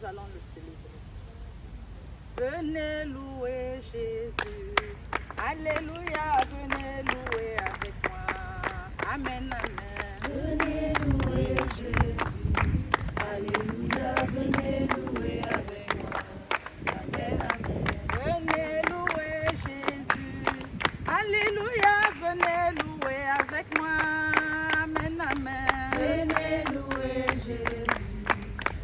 Nous allons le célébrer. Venez louer Jésus. Alléluia, venez louer avec moi. Amen, amen. Venez louer Jésus. Alléluia, venez louer avec moi. Amen, amen. Venez louer Jésus. Alléluia, venez louer avec moi. Amen, amen. Venez louer Jésus.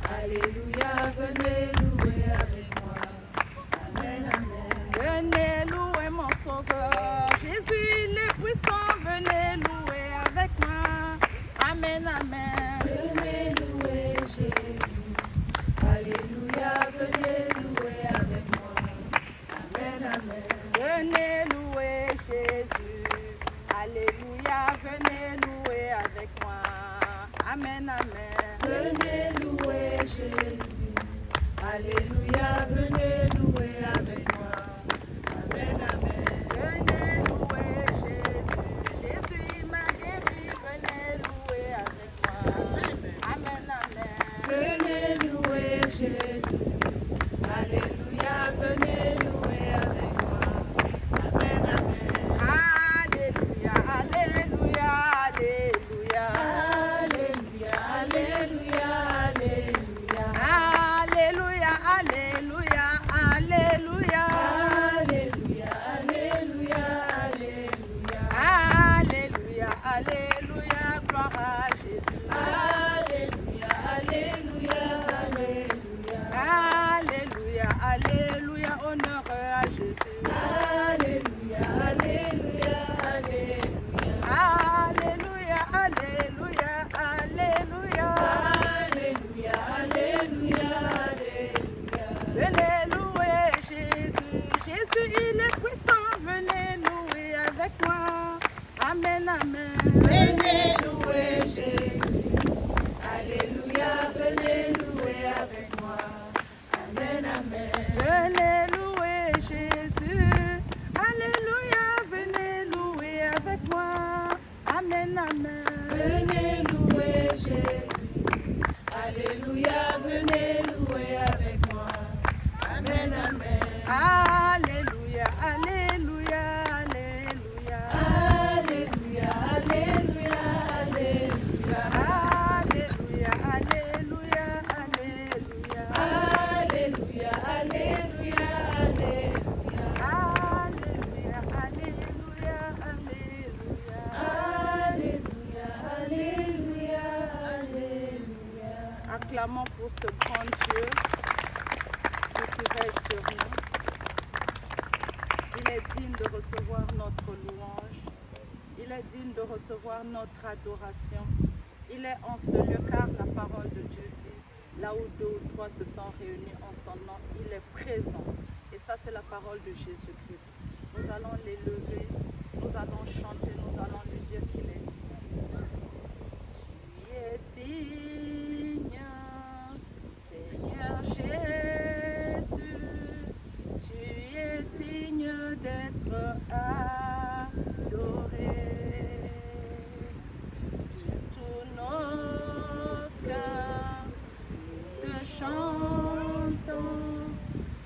Alléluia, venez louer avec moi. Amen, amen. Venez louer mon sauveur. Jésus, il est puissant. Venez louer avec moi. Amen, amen. Venez louer Jésus. Alléluia, venez louer avec moi. Amen, amen. Venez louer Jésus. Alléluia, venez louer avec moi. Amen, amen. Venez louer Jésus. Alléluia, venez louer avec moi. Amen, amen. Venez louer Jésus. Jésus m'a guéri. Venez louer avec moi. Amen, amen. Venez louer Jésus. Alléluia, venez louer avec moi. Amen, amen. Alléluia, alléluia, alléluia. Alléluia, alléluia, alléluia. Alléluia, alléluia, alléluia. Alléluia, alléluia, alléluia. Alléluia, alléluia, gloire à Jésus. Alléluia, alléluia, alléluia. Alléluia, alléluia, honneur à Jésus. Alléluia, alléluia, alléluia. Alléluia, alléluia, alléluia. Alléluia, alléluia, alléluia. Venez louer Jésus. Jésus, il est puissant. Venez louer avec moi. Amen, amen. Venez louer Jésus. Alléluia, venez louer avec moi. Amen, amen. Venez louer Jésus. Alléluia, venez louer avec moi. Amen, amen. Venez louer Jésus. Alléluia, venez louer avec moi. Amen, amen. Alléluia, alléluia, alléluia. Alléluia, alléluia, alléluia. Alléluia, alléluia, alléluia. Alléluia, alléluia, alléluia. Alléluia, alléluia, alléluia. Alléluia, alléluia. Acclamons pour ce grand Dieu qui veille sur nous. Il est digne de recevoir notre louange. Il est digne de recevoir notre adoration. Il est en ce lieu car la parole de Dieu dit, là où deux ou trois se sont réunis en son nom, il est présent. Et ça, c'est la parole de Jésus-Christ. Nous allons l'élever, nous allons chanter, nous allons lui dire qu'il est digne. Tu es digne, Seigneur Jésus, tu es digne d'être adoré. Tous nos cœurs te chantons,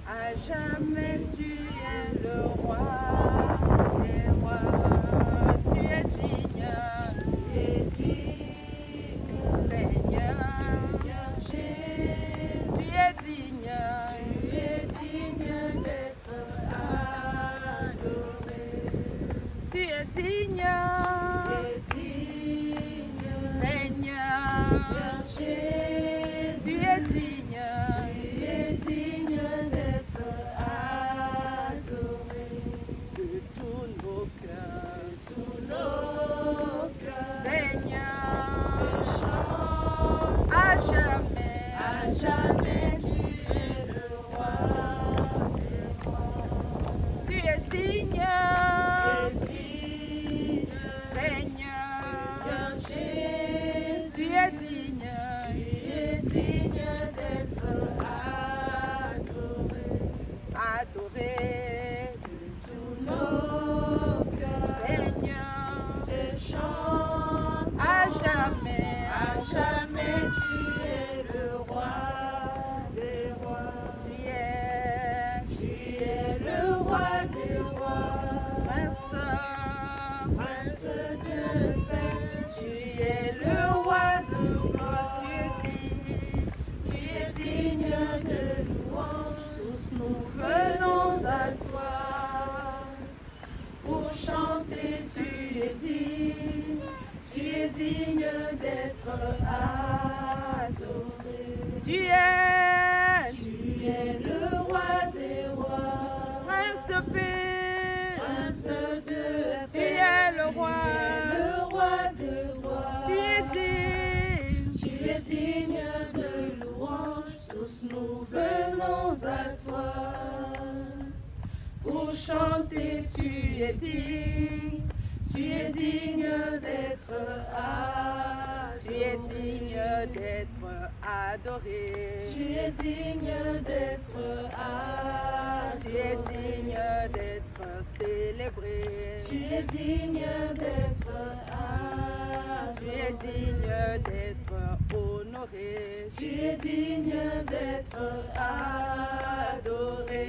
à jamais tu es le roi des rois. Tu es digne, Seigneur, Jésus, tu es digne, D'être adoré. tu es digne, Seigneur, Jésus, tu es digne, tu es digne d'être adoré. de tous nos cœurs, Tous nos cœurs Seigneur, te chantent, à à jamais tu es le roi des rois. tu es digne, Tu es digne, tu es digne d'être adoré. Tu es le roi des rois, Prince de paix. Prince de Tu paix, es le roi. le roi des rois. Tu es digne de louange, tous nous venons à toi. Pour chanter, tu es digne d'être adoré. Tu es digne d'être adoré. Tu es digne d'être adoré. Tu es digne d'être célébré. Tu es digne d'être adoré. Tu es digne d'être honoré. Tu es digne d'être adoré.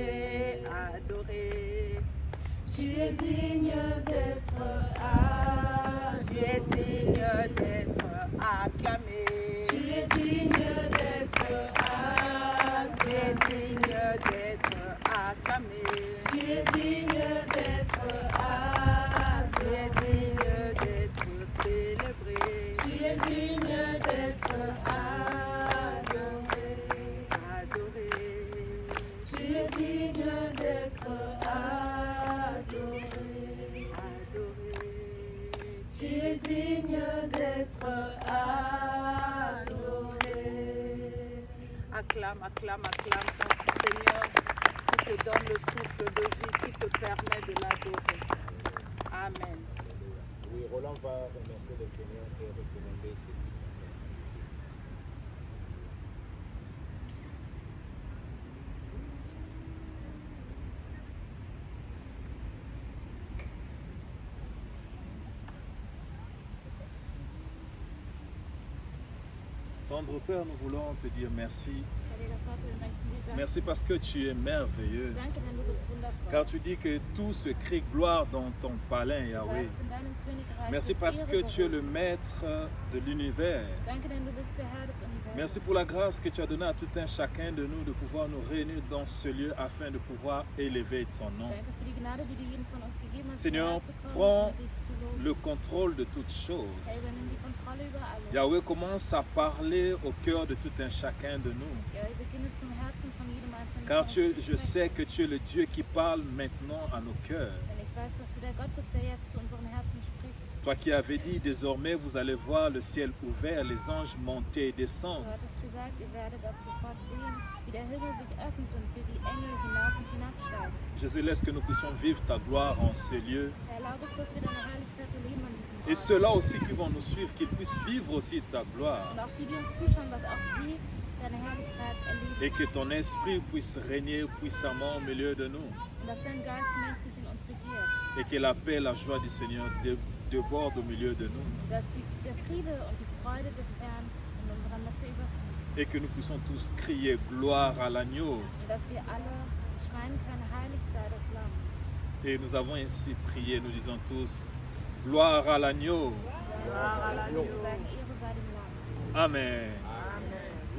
Adoré. Tu es digne d'être Tu adoré. es digne d'être acclamé. Tu es digne d'être Tu es adoré. digne d'être acclamé. Tu es digne d'être Tu es adoré. digne d'être célébré. Tu es digne d'être adoré. Adoré. Tu es digne d'être adoré. Adoré. Tu es digne d'être adoré. Acclame, acclame, acclame ton Seigneur qui te donne le souffle de vie, qui te permet de l'adorer. Amen. Oui, Roland va remercier le Seigneur et recommander ses vies. Tendre Père, nous voulons te dire merci. Heiliger Vater, wir möchten dir danken. Merci parce que tu es merveilleux. Danke, denn du bist wundervoll. Car tu dis que tout se crie gloire dans ton palais, Du Yahweh. sagst in deinem Königreich Merci wird parce Ehre que tu es le gerufen. maître de l'univers. Danke, denn du bist der Herr des Universums. Merci pour la grâce que tu as donnée à tout un chacun de nous de pouvoir nous réunir dans ce lieu afin de pouvoir élever ton nom. Danke für die Gnade, die du jedem von uns gegeben hast, Seigneur, hierher zu kommen prends und dich zu loben. le contrôle de toutes choses. Herr, übernimm die Kontrolle über alles. Yahweh commence à parler au cœur de tout un chacun de nous. Ja, ich beginne zum Herzen von jedem Einzelnen Car von uns zu je sprechen. sais que tu es le Dieu qui parle maintenant à nos cœurs. Denn ich weiß, dass du der Gott bist, der jetzt zu unseren Herzen spricht. Toi qui avais dit, désormais vous allez voir le ciel ouvert, les anges monter et Du descendre. hattest gesagt, ihr werdet ab sofort sehen, wie der Himmel sich öffnet und wie die Engel hinauf und hinabsteigen. Jésus, laisse que nous puissions vivre ta gloire en ces lieux. Herr, erlaube es, dass wir deine Herrlichkeit erleben an diesem Et Ort. ceux-là aussi qui vont nous suivre, qu'ils puissent vivre aussi ta gloire. Und auch die, die uns zuschauen, dass auch sie deine Herrlichkeit erleben. Et que ton esprit puisse régner puissamment au milieu de nous. Und dass dein Geist mächtig in uns regiert. Et que la paix et la joie du Seigneur débordent au milieu de nous. Und dass der Friede und die Freude des Herrn in unserer Mitte überfließt. Et que nous puissions tous crier gloire à l'agneau. Und dass wir alle schreien können, heilig sei das Lamm. Et nous avons ainsi prié, nous disons tous, gloire à l'agneau. Wir sagen, Ehre sei dem Lamm. Amen.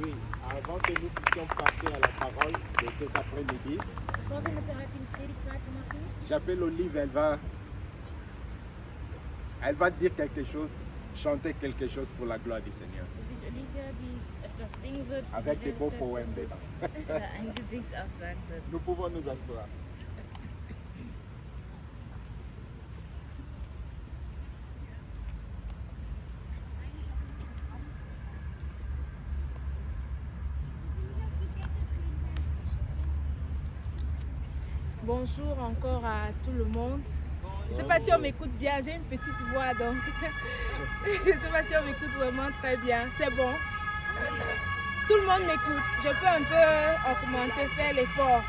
Oui, avant que nous puissions passer à la parole de cet après-midi, Bevor wir mit der heutigen Predigt weitermachen, j'appelle Olive, elle va dire quelque chose, chanter quelque chose pour la gloire du Seigneur. rufe ich Olivia, die etwas singen wird, für Avec die des beaux Herrlichkeit poèmes Gottes. dedans. Oder ein Gedicht auch sagen wird. Nous pouvons nous asseoir. Bonjour encore à tout le monde. Je ne sais pas si on m'écoute bien, j'ai une petite voix donc. Je ne sais pas si on m'écoute vraiment très bien. C'est bon. Tout le monde m'écoute. Je peux un peu augmenter, faire l'effort.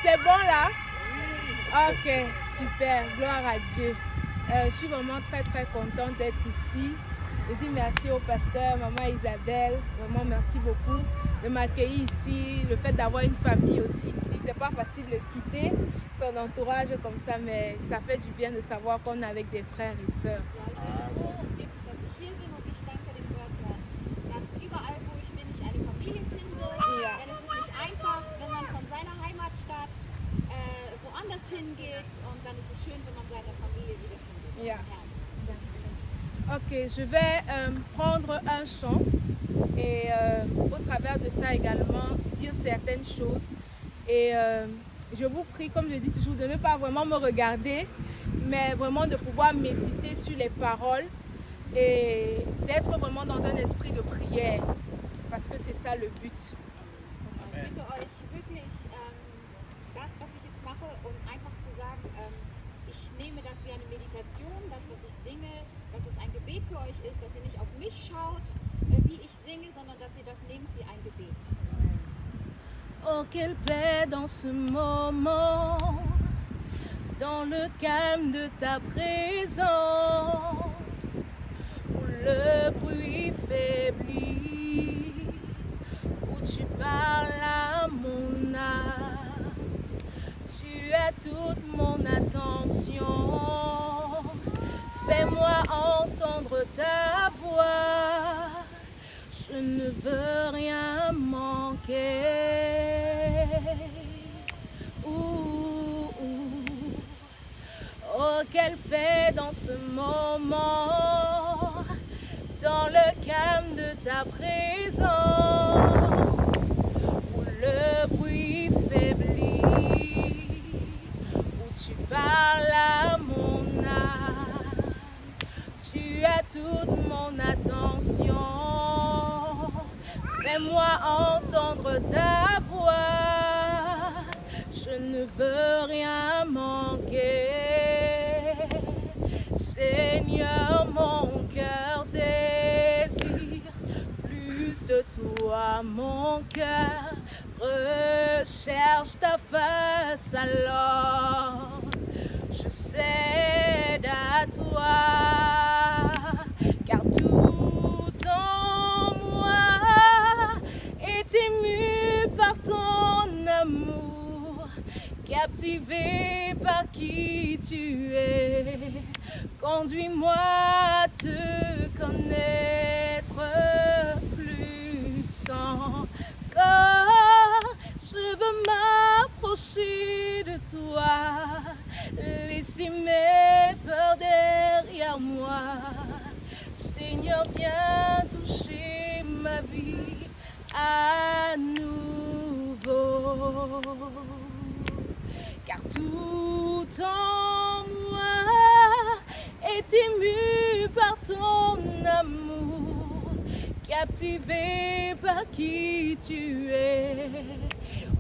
C'est bon là? Ok, super. Gloire à Dieu. Je suis vraiment très contente d'être ici. Je dis merci au pasteur, maman Isabelle. Vraiment merci beaucoup de m'accueillir ici. Le fait d'avoir une famille aussi ici. C'est pas facile de quitter son entourage comme ça, mais ça fait du bien de savoir qu'on est avec des frères et sœurs. Ja, ich bin so glücklich, dass ich hier bin und ich danke dem Gott, dass überall, wo ich bin, ich eine Familie finde. Ja. Denn es ist nicht einfach, wenn man von seiner Heimatstadt woanders hingeht und dann ist es schön, wenn man seine Familie wiederfindet. Ja. Ja. Ok, je vais prendre un chant et au travers de ça également dire certaines choses. Et je vous prie, comme je dis toujours, de ne pas vraiment me regarder, mais vraiment de pouvoir méditer sur les paroles et d'être vraiment dans un esprit de prière, parce que c'est ça le but. Ich bitte euch wirklich, das, was ich jetzt mache, um einfach zu sagen, ich nehme das wie eine Meditation, das, was ich singe, dass es ein Gebet für euch ist, dass ihr nicht auf mich schaut, wie ich singe, sondern dass ihr das nehmt wie ein Gebet. Oh, quelle paix dans ce moment, dans le calme de ta présence, où le bruit faiblit, où tu parles à mon âme, tu as toute mon attention. Fais-moi entendre ta voix, je ne veux rien manquer. Oh, quelle paix dans ce moment, dans le calme de ta présence, où le bruit faiblit, où tu parles à mon âme, tu as toute mon attention. Fais-moi entendre ta voix, je ne veux rien manquer. Seigneur, mon cœur désire plus de toi, mon cœur recherche ta face, alors je cède à toi, car tout en moi est ému par ton amour, captivé par qui tu es. Conduis-moi à te connaître plus encore. Je veux m'approcher de toi, laisser mes peurs derrière moi. Seigneur, viens toucher ma vie à nouveau. Car tout en moi est ému par ton amour, captivé par qui tu es.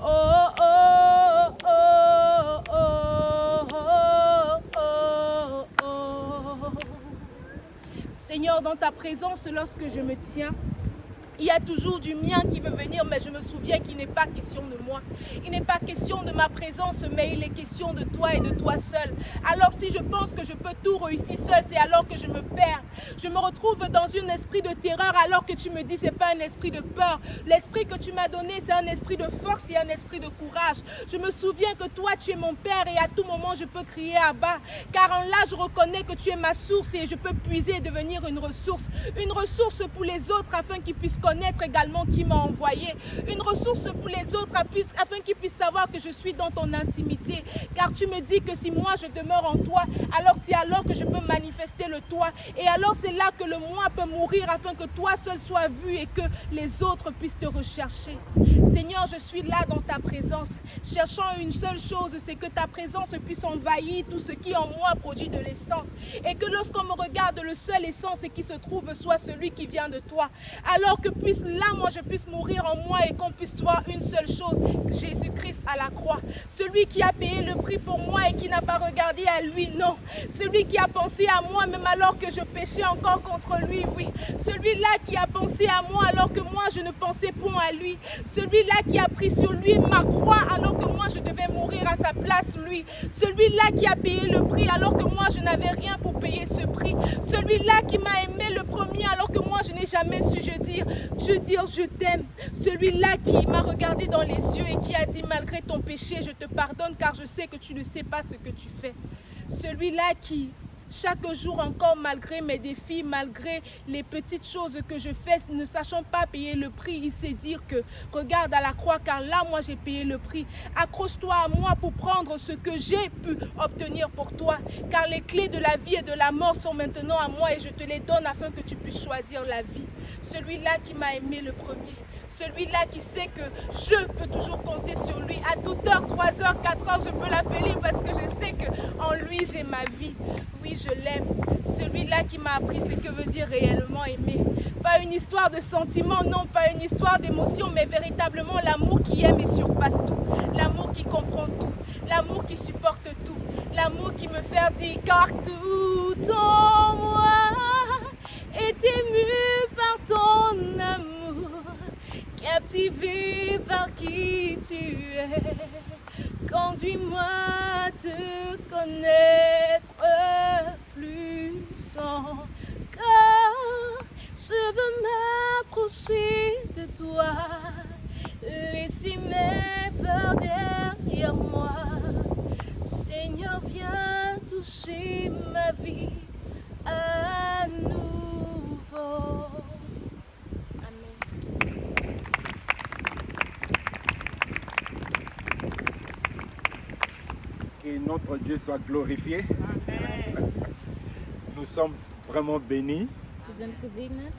Oh, oh, oh, oh, oh, oh, oh. Seigneur, dans ta présence, lorsque je me tiens, il y a toujours du mien qui veut venir, mais je me souviens qu'il n'est pas question de moi. Il n'est pas question de ma présence, mais il est question de toi et de toi seul. Alors si je pense que je peux tout réussir seul, c'est alors que je me perds. Je me retrouve dans un esprit de terreur alors que tu me dis, c'est pas un esprit de peur. L'esprit que tu m'as donné, c'est un esprit de force et un esprit de courage. Je me souviens que toi, tu es mon Père et à tout moment, je peux crier à bas. Car en là, je reconnais que tu es ma source et je peux puiser et devenir une ressource. Une ressource pour les autres afin qu'ils puissent connaître également qui m'a envoyé. Une ressource pour les autres afin qu'ils puissent savoir que je suis dans ton intimité. Car tu me dis que si moi je demeure en toi, alors c'est alors que je peux manifester le toi. Et alors c'est là que le moi peut mourir afin que toi seul sois vu et que les autres puissent te rechercher. Seigneur, je suis là dans ta présence, cherchant une seule chose, c'est que ta présence puisse envahir tout ce qui en moi produit de l'essence. Et que lorsqu'on me regarde, le seul essence qui se trouve soit celui qui vient de toi. Alors que puisse là, moi, je puisse mourir en moi et qu'on puisse voir une seule chose, Jésus-Christ à la croix. Celui qui a payé le prix pour moi et qui n'a pas regardé à lui, non. Celui qui a pensé à moi, même alors que je péchais encore contre lui, oui. Celui-là qui a pensé à moi alors que moi, je ne pensais point à lui. Celui-là qui a pris sur lui ma croix alors que moi, je devais mourir à sa place, lui. Celui-là qui a payé le prix alors que moi, je n'avais rien pour payer ce prix. Celui-là qui m'a aimé le premier alors que moi, je n'ai jamais su dire je t'aime. Celui-là qui m'a regardé dans les yeux et qui a dit malgré ton péché, je te pardonne car je sais que tu ne sais pas ce que tu fais. Celui-là qui, chaque jour encore, malgré mes défis, malgré les petites choses que je fais, ne sachant pas payer le prix, il sait dire que regarde à la croix, car là, moi, j'ai payé le prix. Accroche-toi à moi pour prendre ce que j'ai pu obtenir pour toi, car les clés de la vie et de la mort sont maintenant à moi et je te les donne afin que tu puisses choisir la vie. Celui-là qui m'a aimé le premier. Celui-là qui sait que je peux toujours compter sur lui. À toute heure, 3 heures, 4 heures, je peux l'appeler parce que je sais qu'en lui, j'ai ma vie. Oui, je l'aime. Celui-là qui m'a appris ce que veut dire réellement aimer. Pas une histoire de sentiments, non, pas une histoire d'émotion, mais véritablement l'amour qui aime et surpasse tout. L'amour qui comprend tout. L'amour qui supporte tout. L'amour qui me fait dire car tout en moi est ému par ton amour. Captivé par qui tu es, conduis-moi à te connaître plus encore. Je veux m'approcher de toi, laisser mes peurs derrière moi. Seigneur, viens toucher ma vie à nouveau. Que notre Dieu soit glorifié. Nous sommes vraiment bénis Wir sind gesegnet.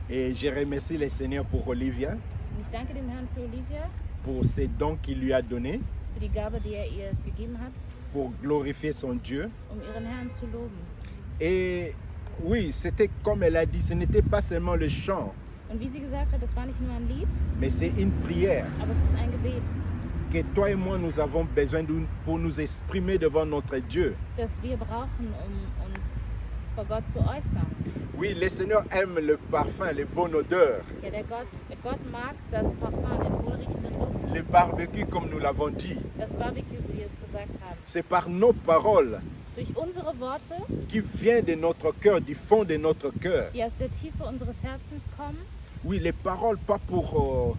et je remercie le Seigneur pour Olivia, Und ich danke dem Herrn für Olivia, pour ces dons qu'il lui a donnés, für die Gabe, die er ihr gegeben hat, pour glorifier son Dieu. ihren Herrn zu loben. Et oui, c'était comme elle a dit, ce n'était pas seulement le chant, Und wie sie gesagt hat, es war nicht nur ein Lied, mais c'est une prière aber es ist ein Gebet, que toi et moi nous avons besoin pour nous exprimer devant notre Dieu. das wir brauchen, uns vor Gott zu äußern. Oui, le Seigneur aime le parfum, les bonnes odeurs, Ja, Gott mag das Parfum, den wohlriechenden Duft, le barbecue comme nous l'avons dit. das Barbecue, wie wir es gesagt haben. C'est par nos paroles Durch unsere Worte, qui viennent de notre cœur, du fond de notre cœur. die aus der Tiefe unseres Herzens kommen, Oui, les paroles pas pour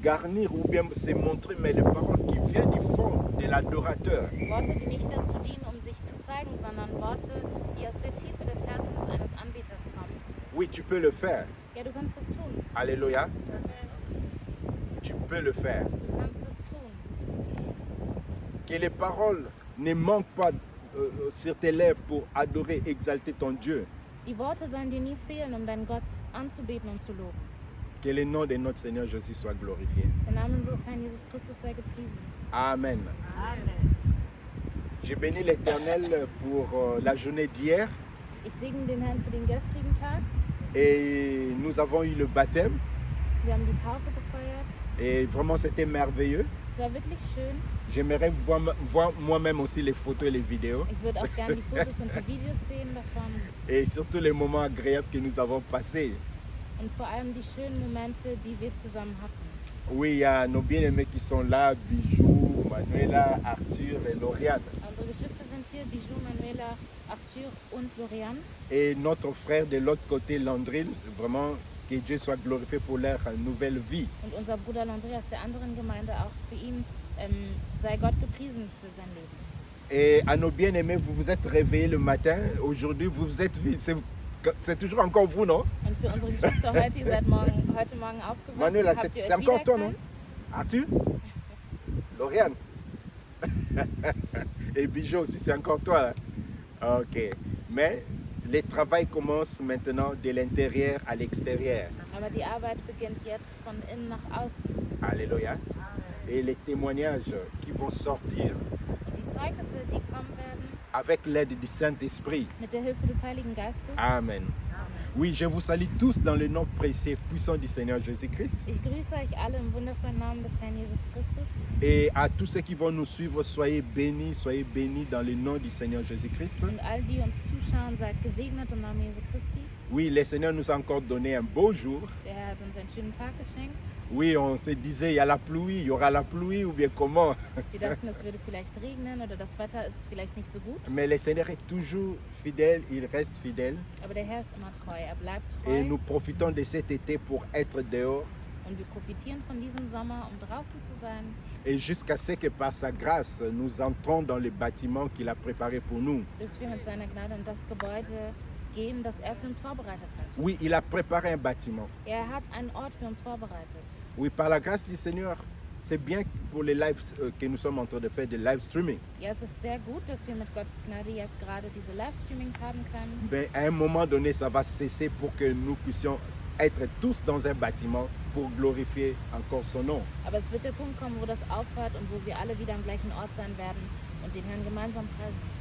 garnir ou bien se montrer, mais les paroles qui viennent du fond de l'adorateur. Worte, die nicht dazu dienen, um sich zu zeigen, sondern Worte, die aus der Tiefe des Herzens eines Anbeters kommen. Oui, tu peux le faire. Ja, du kannst es tun. Alléluia. Tu peux le faire. Du kannst es tun. Que les paroles ne manquent pas sur tes lèvres pour adorer, exalter ton Dieu. Die Worte sollen dir nie fehlen, um deinen Gott anzubeten und zu loben. Que le nom de notre Seigneur Jésus soit glorifié. Der Name unseres Herrn Jesus Christus sei gepriesen. Amen. J'ai béni l'Éternel pour la journée d'hier Ich segne den Herrn für den gestrigen Tag. et nous avons eu le baptême Wir haben die Taufe gefeiert. et vraiment c'était merveilleux. Es war wirklich schön. J'aimerais voir moi-même aussi les photos et les vidéos Ich würde auch gerne die Fotos und die Videos sehen davon. et surtout les moments agréables que nous avons passés. Und vor allem die schönen Momente, die wir zusammen hatten. Oui, il y a nos bien-aimés qui sont là, Bijou, Manuela, Arthur et Lauriane. Unsere Geschwister sind hier, Bijou, Manuela, Arthur und Lorian. Et notre frère de l'autre côté, Landril, vraiment que Dieu soit glorifié pour leur nouvelle vie. Und unser Bruder Landry aus der anderen Gemeinde, auch für ihn sei Gott gepriesen für sein Leben. Et à nos bien-aimés, vous vous êtes réveillés le matin, aujourd'hui vous vous êtes vus, c'est toujours encore vous, non? Und für unsere Geschwister heute, ihr seid heute Morgen aufgewacht. Manuela, Habt ihr c'est euch encore toi, non? wiedererkannt? Arthur? Lauriane? Et Bijou aussi, c'est encore toi, là? Ok. Mais le travail commence maintenant de l'intérieur à l'extérieur. Aber die Arbeit beginnt jetzt von innen nach außen. Alléluia. Et les témoignages qui vont sortir Und die Zeugnisse, die kommen werden, avec l'aide du Saint-Esprit. mit der Hilfe des Heiligen Geistes. Amen. Oui, je vous salue tous dans le nom précieux et puissant du Seigneur Jésus-Christ. Ich grüße euch alle im wundervollen Namen des Herrn Jesus Christus. Et à tous ceux qui vont nous suivre, soyez bénis dans le nom du Seigneur Jésus-Christ. Und all die uns zuschauen, seid gesegnet im Namen Jesu Christi. Oui, le Seigneur nous a encore donné un beau jour. Der Herr hat uns einen schönen Tag geschenkt. Oui, on se disait, il y a la pluie, il y aura la pluie ou bien comment. Wir dachten, es würde vielleicht regnen oder das Wetter ist vielleicht nicht so gut. Mais le Seigneur est toujours fidèle, il reste fidèle. Aber der Herr ist immer treu, er bleibt Et treu. nous profitons de cet été pour être dehors. Und wir profitieren von diesem Sommer, um draußen zu sein. Et jusqu'à ce que par sa grâce, nous entrons dans les bâtiments qu'il a préparés pour nous. Bis wir mit seiner Gnade in das Gebäude gehen, das er für uns vorbereitet hat. Oui, il a préparé un bâtiment. Er hat einen Ort für uns vorbereitet. Oui, par la grâce du Seigneur, c'est bien pour les lives que nous sommes en train de faire, des live streaming. Ja, es ist sehr gut, dass wir mit Gottes Gnade jetzt gerade diese Livestreamings haben können. Mais à un moment donné, ça va cesser pour que nous puissions être tous dans un bâtiment pour glorifier encore son nom. Aber es wird der Punkt kommen, wo das aufhört und wo wir alle wieder am gleichen Ort sein werden und den Herrn gemeinsam preisen.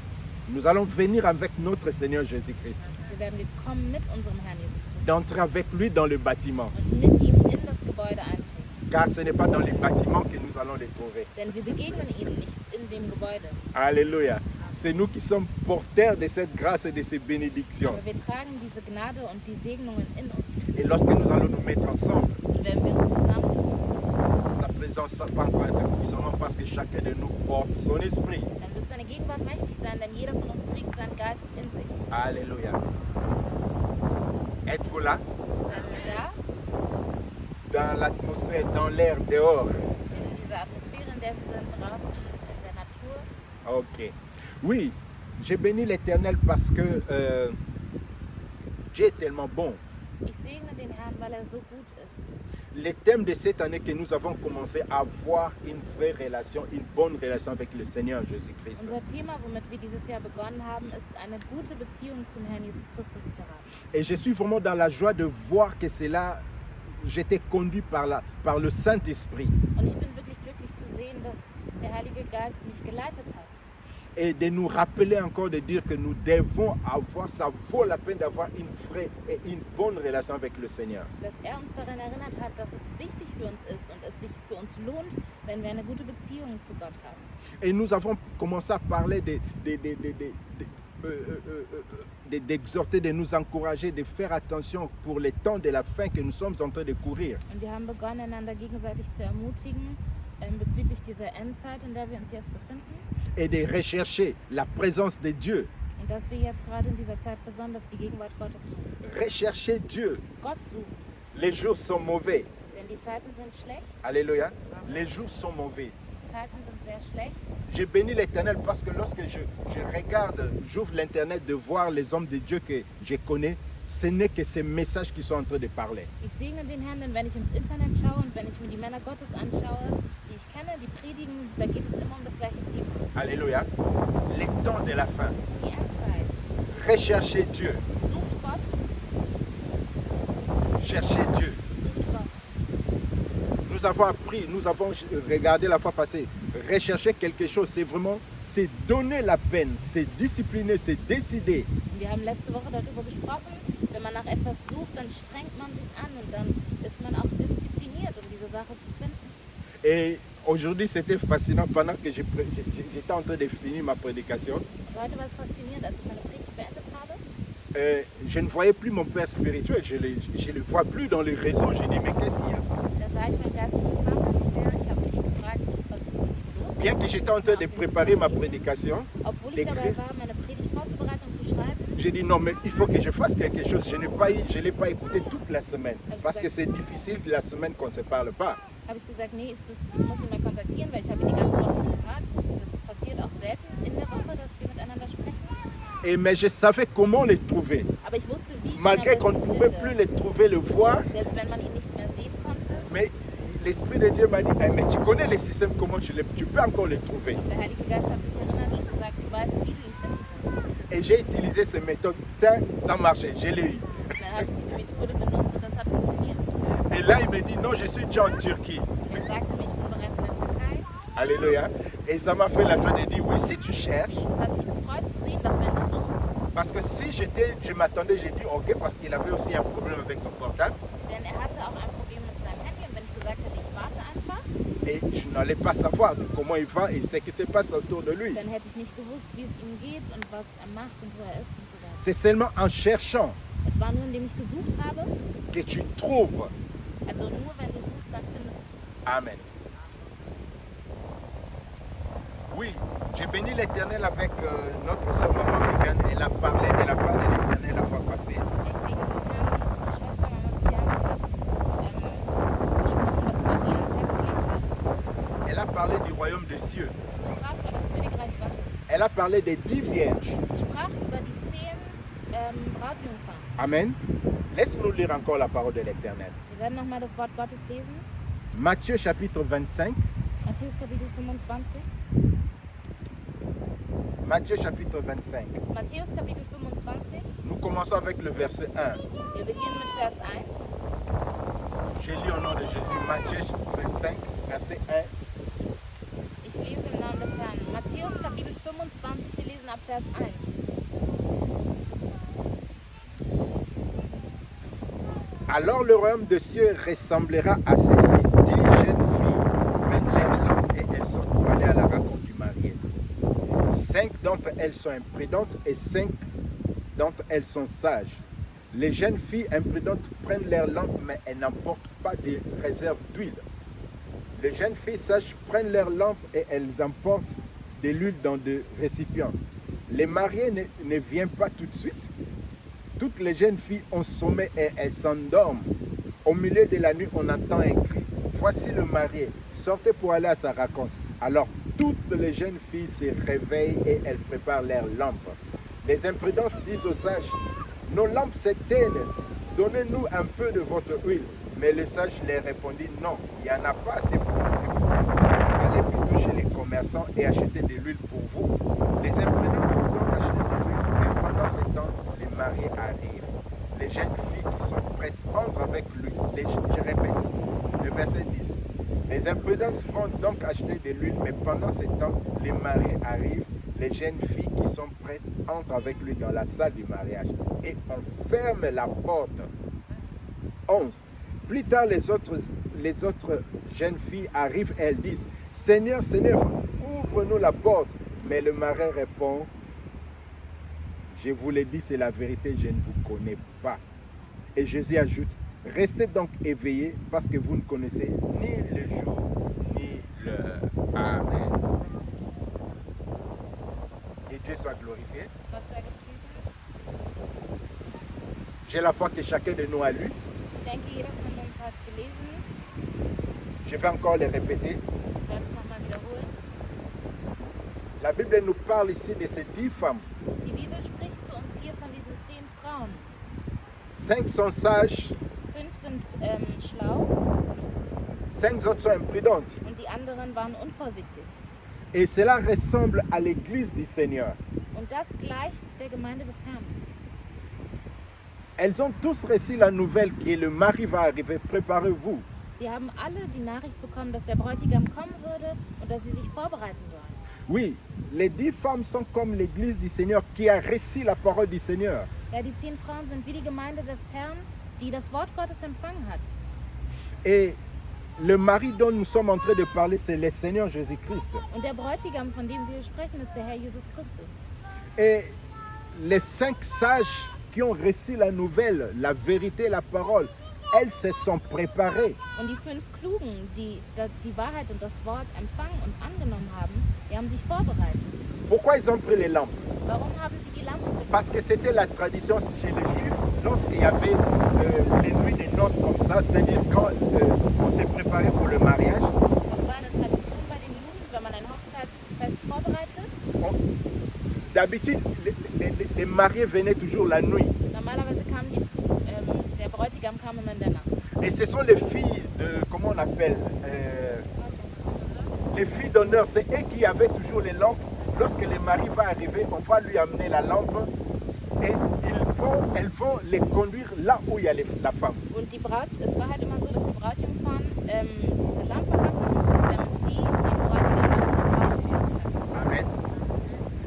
Nous allons venir avec notre Seigneur Jésus-Christ, Wir werden kommen mit unserem Herrn Jesus Christus d'entrer avec lui dans le bâtiment, und mit ihm in das Gebäude eintreten. car ce n'est pas dans les bâtiments que nous allons les trouver. Denn wir begegnen ihm nicht in dem Gebäude. Alléluia. C'est nous qui sommes porteurs de cette grâce et de ces bénédictions. Aber wir tragen diese Gnade und die Segnungen in uns. Et lorsque nous allons nous mettre ensemble, Und wenn wir uns zusammentun, sa présence va encore être puissamment parce que chacun de nous porte son esprit. dann wird seine Gegenwart mächtig sein, denn jeder von uns trägt seinen Geist in sich. Alléluia. Êtes-vous là? Seid ihr da? Dans l'atmosphère, dans l'air, dehors. In dieser Atmosphäre, in der wir sind, draußen in der Natur. Ok. Oui, j'ai béni l'Éternel parce que Dieu est tellement bon. Ich segne den Herrn, weil er so gut ist. Le thème de cette année que nous avons commencé à avoir une vraie relation, une bonne relation avec le Seigneur Jésus-Christ. Unser Thema, womit wir dieses Jahr begonnen haben, ist eine gute Beziehung zum Herrn Jesus Christus zu haben. Et je suis vraiment dans la joie de voir que c'est là, j'étais conduit par le Saint-Esprit. Und ich bin wirklich glücklich zu sehen, dass der Heilige Geist mich geleitet hat. Et de nous rappeler encore de dire que nous devons avoir, ça vaut la peine d'avoir une vraie et une bonne relation avec le Seigneur. Dass er uns daran erinnert hat, dass es wichtig für uns ist und es sich für uns lohnt, wenn wir eine gute Beziehung zu Gott haben. Et nous avons commencé à parler d'exhorter, de nous encourager, de faire attention pour les temps de la fin que nous sommes en train de courir. Und wir haben begonnen, einander gegenseitig zu ermutigen bezüglich dieser Endzeit, in der wir uns jetzt befinden. Et de rechercher la présence de Dieu. Und dass wir jetzt gerade in dieser Zeit besonders die Gegenwart Gottes suchen. Rechercher Dieu. Gott suchen. Les jours sont mauvais. Denn die Zeiten sind schlecht. Alléluia. Les jours sont mauvais. Die Zeiten sind sehr schlecht. Je bénis l'Éternel parce que lorsque je regarde, j'ouvre l'Internet de voir les hommes de Dieu que je connais, ce n'est que ces messages qui sont en train de parler. Ich segne den Herrn, denn wenn ich ins Internet schaue und wenn ich mir die Männer Gottes anschaue, die ich kenne, die predigen, da geht es immer um das gleiche Thema. Alléluia. Les temps de la fin. Die Endzeit. Recherchez Dieu. Sucht Gott. Cherchez Dieu. Sucht Gott. Nous avons appris, nous avons regardé la fois passée. Rechercher quelque chose, c'est vraiment, c'est donner la peine, c'est discipliner, c'est décider. Und wir haben letzte Woche darüber gesprochen, wenn man nach etwas sucht, dann strengt man sich an und dann ist man auch diszipliniert, um diese Sache zu finden. Et aujourd'hui, c'était fascinant pendant que j'étais en train de finir ma prédication. Und heute war es faszinierend, als ich meine Predigt beendet habe. Je ne voyais plus mon père spirituel, je ne le vois plus dans les réseaux. Je dis, mais qu'est-ce qu'il y a? Da sah ich meinen geistlichen Vater nicht mehr. Ich habe mich gefragt, was ist mit ihm los? Bien que j'étais en train de préparer ma prédication, Obwohl ich dabei war, meine Predigt vorzubereiten und zu schreiben, j'ai dit non, mais il faut que je fasse quelque chose. Je ne l'ai pas écouté toute la semaine parce que c'est difficile la semaine qu'on ne se parle pas. habe ich gesagt, nee, ich muss ihn mal kontaktieren, weil ich habe ihn die ganze Woche nicht gehört. Das passiert auch selten in der Woche, dass wir miteinander sprechen. Mais je savais comment les trouver. Aber ich wusste, wie ich Malgré ihn qu'on am ne besten pouvait finde. plus les trouver, le voir, Selbst wenn man ihn nicht mehr sehen konnte. mais l'Esprit de Dieu m'a dit, eh, mais tu connais les systèmes, comment tu peux encore les trouver. Der Heilige Geist hat mich erinnert und gesagt, du weißt, wie du ihn finden kannst. Et j'ai utilisé ces méthodes. Tiens, ça marchait, je l'ai eu. Und dann habe ich diese Methode benutzt und das hat funktioniert. Et là, il me dit, non, je suis déjà en Turquie. Und er sagte mir, ich bin bereits in der Türkei. Alléluia. Et ça m'a fait la joie de dire, oui, si tu cherches, Es hat mich gefreut zu sehen, dass wenn du suchst, parce que si je m'attendais, j'ai dit, ok, parce qu'il avait aussi un problème avec son portable. denn er hatte auch ein Problem mit seinem Handy und wenn ich gesagt hätte, ich warte einfach, Et je n'allais pas savoir comment il va et ce qui se passe autour de lui. dann hätte ich nicht gewusst, wie es ihm geht und was er macht und wo er ist und so weiter. C'est seulement en cherchant Es war nur, indem ich gesucht habe. que tu trouves. Also nur wenn du suchst, dann findest du. Amen. Oui, j'ai béni l'Éternel avec notre sœur Maman Viviane. Elle a parlé de la part de l'Éternel la fois passée. Ich segne den Herrn und unsere Schwester Mama Bianca hat gesprochen a parlé des 10 vierges. Sie sprach über die 10 Brautjungfern. Amen. Laisse-nous lire encore la parole de l'Éternel. Wir werden nochmal das Wort Gottes lesen. Matthieu chapitre 25. Matthäus Kapitel 25. Matthieu chapitre 25. Matthäus Kapitel 25. Nous commençons avec le verset 1. Wir beginnen mit Vers 1. J'ai lu au nom de Jésus Matthieu 25, verset 1. Ich lese im Namen des Herrn. Matthäus Kapitel 25, wir lesen ab Vers 1. Alors le royaume des cieux ressemblera à ceci. 10 jeunes filles prennent leurs lampes et elles sont pour aller à la rencontre du marié. 5 d'entre elles sont imprudentes et 5 d'entre elles sont sages. Les jeunes filles imprudentes prennent leurs lampes mais elles n'emportent pas de réserve d'huile. Les jeunes filles sages prennent leurs lampes et elles emportent de l'huile dans des récipients. Les mariés ne viennent pas tout de suite. Toutes les jeunes filles ont sommeil et elles s'endorment. Au milieu de la nuit, on entend un cri. Voici le marié, sortez pour aller à sa rencontre. Alors toutes les jeunes filles se réveillent et elles préparent leurs lampes. Les imprudences disent aux sages, nos lampes s'éteignent, donnez-nous un peu de votre huile. Mais le sage leur répondit, non, il n'y en a pas assez pour vous. Allez plutôt chez les commerçants et achetez de l'huile pour vous. Les imprudents vont donc acheter de l'huile, mais pendant ce temps, les mariés arrivent. Les jeunes filles qui sont prêtes entrent avec lui. Je répète, le verset 10. Les imprudentes vont donc acheter de l'huile, mais pendant ce temps, les mariés arrivent. Les jeunes filles qui sont prêtes entrent avec lui dans la salle du mariage et on ferme la porte. 11. Plus tard, les autres jeunes filles arrivent et elles disent, Seigneur, Seigneur, ouvre-nous la porte. Mais le mari répond, je vous l'ai dit, c'est la vérité, je ne vous connais pas. Et Jésus ajoute, restez donc éveillés parce que vous ne connaissez ni le jour ni l'heure. Amen. Que Dieu soit glorifié. Gott sei gepriesen. J'ai la foi que chacun de nous a lu. Ich denke, jeder von uns hat gelesen. Je vais encore les répéter. Ich werde es nochmal wiederholen. La Bible nous parle ici de ces 10 femmes. Die Bibel spricht zu uns hier von diesen 10 Frauen. 5 sont sages, 5 sind schlau 5 autres sont imprudentes. und die anderen waren unvorsichtig. Et cela ressemble à l'église du Seigneur. Und das gleicht der Gemeinde des Herrn. Elles ont tous reçu la nouvelle que le mari va arriver. Préparez-vous. Sie haben alle die Nachricht bekommen, dass der Bräutigam kommen würde und dass sie sich vorbereiten sollen. Oui, les 10 femmes sont comme l'église du Seigneur qui a reçu la parole du Seigneur. Ja, die 10 Frauen sind wie die Gemeinde des Herrn, die das Wort Gottes empfangen hat. Et le mari dont nous sommes en train de parler, c'est le Seigneur Jésus-Christ. Und der Bräutigam, von dem wir sprechen, ist der Herr Jesus Christus. Et les 5 sages qui ont reçu la nouvelle, la vérité, la parole, elles se sont préparées. Und die 5 Klugen, die die Wahrheit und das Wort empfangen und angenommen haben, die haben sich vorbereitet. Pourquoi ils ont pris les lampes? Warum haben sie die Lampen genommen? Parce que c'était la tradition chez les Juifs, lorsqu'il y avait les nuits de noces comme ça, c'est-à-dire quand on s'est préparé pour le mariage, Das war eine Tradition bei den Juden, wenn man ein Hochzeitsfest vorbereitet. d'habitude, les mariés venaient toujours la nuit. Normalerweise kam der Bräutigam kam immer in der Nacht. Et ce sont les filles de, comment on appelle, les filles d'honneur, c'est eux qui avaient toujours les lampes. Lorsque le mari va arriver, on va lui amener la lampe et elles vont les conduire là où il y a la femme. Und die Braut, es war halt immer so, dass die Brautjungfern diese Lampe hatten, damit sie den Bräutigam dann zur Braut führen können. Amen.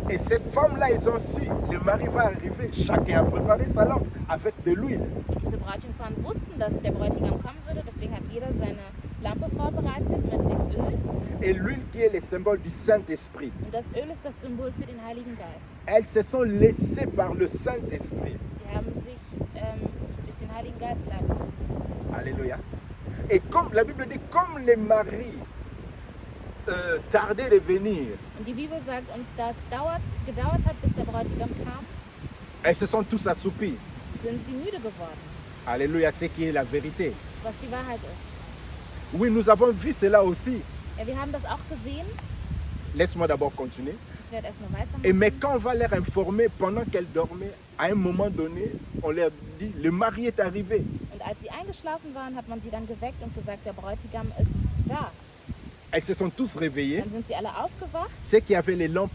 Et ces femmes-là, ils ont su, le mari va arriver, chacun a préparé sa lampe avec de l'huile. Und diese Brautjungfern wussten, dass der Bräutigam kommen würde, deswegen hat jeder seine Lampe vorbereitet mit dem Öl. Et l'huile qui est le symbole du Saint-Esprit. Und das Öl ist das Symbol für den Heiligen Geist. Elles se sont laissées par le Saint-Esprit. Sie haben sich durch den Heiligen Geist leiten lassen. Alléluia. Et comme la Bible dit, comme les maris tardaient de venir, Und die Bibel sagt uns, dass gedauert hat, bis der Bräutigam kam, elles se sont tous assoupies. sind sie müde geworden, Alléluia, c'est qui est la vérité. was die Wahrheit ist. Oui, nous avons vu cela aussi. Ja, wir haben das auch gesehen. Laisse-moi d'abord continuer. ich werde erstmal Et mais weitermachen. quand on va leur informer, pendant qu'elles dormaient, à un moment donné, on leur dit, le mari est arrivé. Und als sie eingeschlafen waren, hat man sie dann geweckt und gesagt, der Bräutigam ist da. Elles se sont tous réveillées. Dann sind sie alle aufgewacht Ceux qui avaient les lampes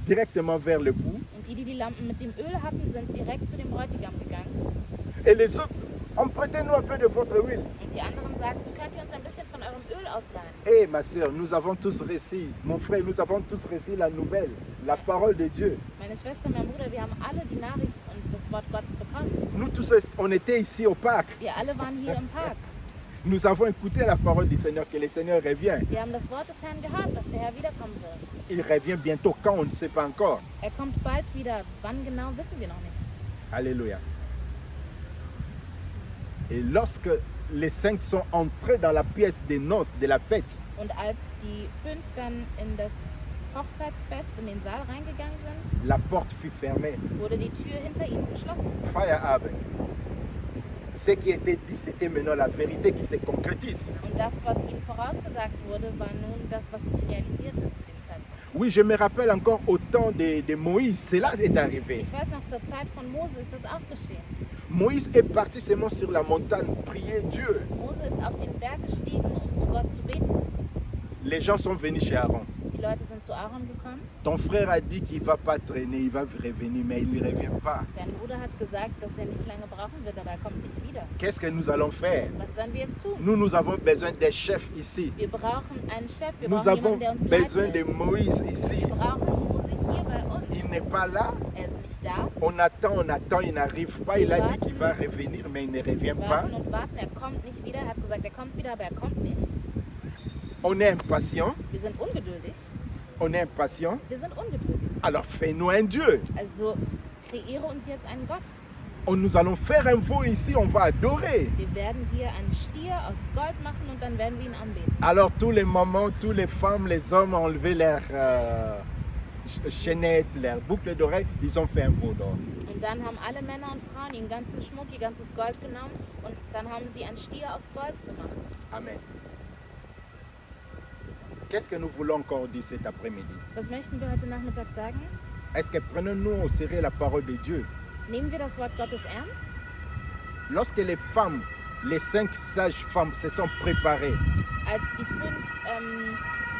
directement vers le bout. und die Lampen mit dem Öl hatten, sind direkt zu dem Bräutigam gegangen. Et les autres, empruntez-nous un peu de votre huile. Und die anderen sagten, könnt ihr uns ein bisschen von eurem Öl ausleihen? Eh ma soeur, nous avons tous reçu, mon frère, nous avons tous reçu la nouvelle, la parole de Dieu. Meine Schwester, mein Bruder, wir haben alle die Nachricht und das Wort Gottes bekommen. Nous tous, on était ici au parc. Wir alle waren hier im Park. Nous avons écouté la parole du Seigneur, que le Seigneur revient. Wir haben das Wort des Herrn gehört, dass der Herr wiederkommen wird. Il revient bientôt, quand on ne sait pas encore. Er kommt bald wieder. Wann genau, wissen wir noch nicht. Alléluia. Et lorsque les 5 sont entrés dans la pièce des noces, de la fête, Und als die 5 dann in das Hochzeitsfest, in den Saal reingegangen sind, la porte fut fermée. wurde die Tür hinter ihnen geschlossen. Feierabend. Ce qui était dit, c'était maintenant la vérité qui se concrétise. Und das, was ihnen vorausgesagt wurde, war nun das, was sich realisiert hat zu dem Zeitpunkt. Oui, je me rappelle encore au temps de Moïse, cela est arrivé. Ich weiß noch, zur Zeit von Mose ist das auch geschehen. Moïse est parti seulement sur la montagne prier Dieu. Mose ist auf den Berg gestiegen, um zu Gott zu beten. Les gens sont venus chez Aaron. Die Leute sind zu Aaron gekommen. Ton frère a dit qu'il ne va pas traîner, il va revenir, mais il ne revient pas. Dein Bruder hat gesagt, dass er nicht lange brauchen wird, aber er kommt nicht wieder. Qu'est-ce que nous allons faire? Was sollen wir jetzt tun? Nous avons besoin des chefs ici. Wir brauchen einen Chef, wir Nous brauchen avons jemanden, der uns besoin de leitet. Moïse ici. Wir brauchen Mose hier bei Il uns. n'est pas là. Er ist nicht da. On attend, il n'arrive pas. Il a dit qu'il va revenir, mais il ne revient Wir pas. warten und warten, er kommt nicht wieder. Er hat gesagt, er kommt wieder, aber er kommt nicht. On est impatient. Wir sind ungeduldig. On est impatient. Wir sind ungeduldig. Alors fais-nous un Dieu. Also kreiere uns jetzt einen Gott. Nous allons faire un veau ici, on va adorer. Wir werden hier einen Stier aus Gold machen und dann werden wir ihn anbeten. Alors tous les mamans, toutes les femmes, les hommes ont enlevé leurs chaînettes, leurs boucles d'oreilles. Ils ont fait un veau d'or. Und dann haben alle Männer und Frauen ihren ganzen Schmuck, ihr ganzes Gold genommen und dann haben sie einen Stier aus Gold gemacht. Amen. Qu'est-ce que nous voulons encore dire cet après-midi? Was möchten wir heute Nachmittag sagen? Est-ce que prenons-nous au sérieux la parole de Dieu? Nehmen wir das Wort Gottes ernst? Lorsque les femmes, les 5 sages femmes se sont préparées, Als die 5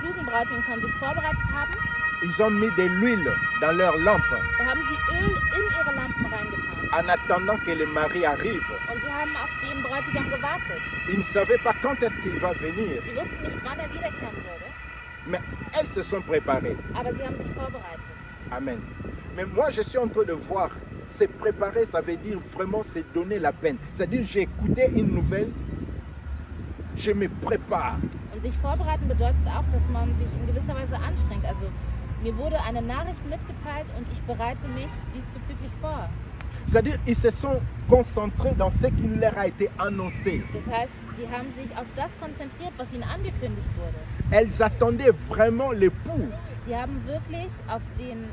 klugen Brautjungfern sich vorbereitet haben, ils ont mis de l'huile dans leurs lampes da haben sie Öl in ihre Lampen reingetan. en attendant que le mari arrive. Und sie haben auf den Bräutigam gewartet. Ils ne savaient pas quand est-ce qu'il va venir, Sie wussten nicht, wann er wiederkehren würde, mais elles se sont préparées. aber sie haben sich vorbereitet. Amen. Mais moi, je suis en train de voir, se préparer, ça veut dire vraiment se donner la peine. C'est-à-dire, j'ai écouté une nouvelle, je me prépare. Und sich vorbereiten bedeutet auch, dass man sich in gewisser Weise anstrengt. Also mir wurde eine Nachricht mitgeteilt und ich bereite mich diesbezüglich vor. C'est-à-dire, ils se sont concentrés dans ce qui leur a été annoncé. Das heißt, sie haben sich auf das konzentriert, was ihnen angekündigt wurde. Elles attendaient vraiment l'époux. Sie haben wirklich auf den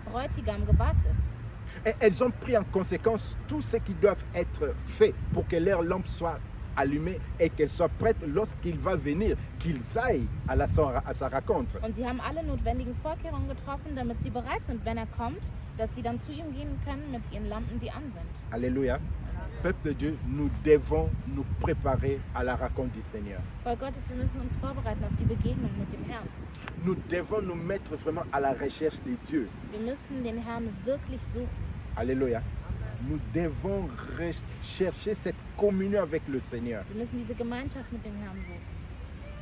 Bräutigam gewartet. Et elles ont pris en conséquence tout ce qui doit être fait pour que leur lampe soit allumée et qu'elle soit prête lorsqu'il va venir, qu'ils aillent à sa rencontre. Und sie haben alle notwendigen Vorkehrungen getroffen, damit sie bereit sind, wenn er kommt, dass sie dann zu ihm gehen können mit ihren Lampen, die an sind. Alléluia. Peuple de Dieu, nous devons nous préparer à la rencontre du Seigneur. Volk Gottes, wir müssen uns vorbereiten auf die Begegnung mit dem Herrn. Nous devons nous mettre vraiment à la recherche de Dieu. Wir müssen den Herrn wirklich suchen. Alléluia. Nous devons chercher cette communion avec le Seigneur. Wir müssen diese Gemeinschaft mit dem Herrn suchen.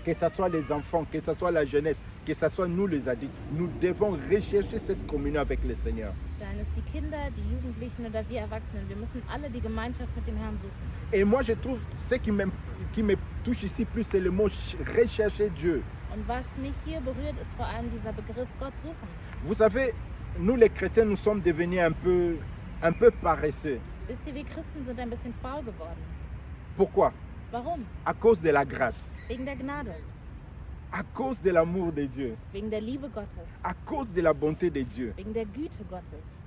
Que ce soit les enfants, que ce soit la jeunesse, que ce soit nous les adultes, nous devons rechercher cette communion avec le Seigneur. Seien es die Kinder, die Jugendlichen oder wir Erwachsenen. Wir müssen alle die Gemeinschaft mit dem Herrn suchen. Et moi, je trouve ce qui me touche ici plus, c'est le mot rechercher Dieu. Und was mich hier berührt, ist vor allem dieser Begriff Gott suchen. Vous savez, nous les chrétiens, nous sommes devenus un peu paresseux. Wisst ihr, wir Christen sind ein bisschen faul geworden. Pourquoi? Warum? À cause de la grâce, Wegen der Gnade, à cause de l'amour de Dieu, wegen der Liebe Gottes, à cause de la bonté de Dieu. wegen der Güte Gottes.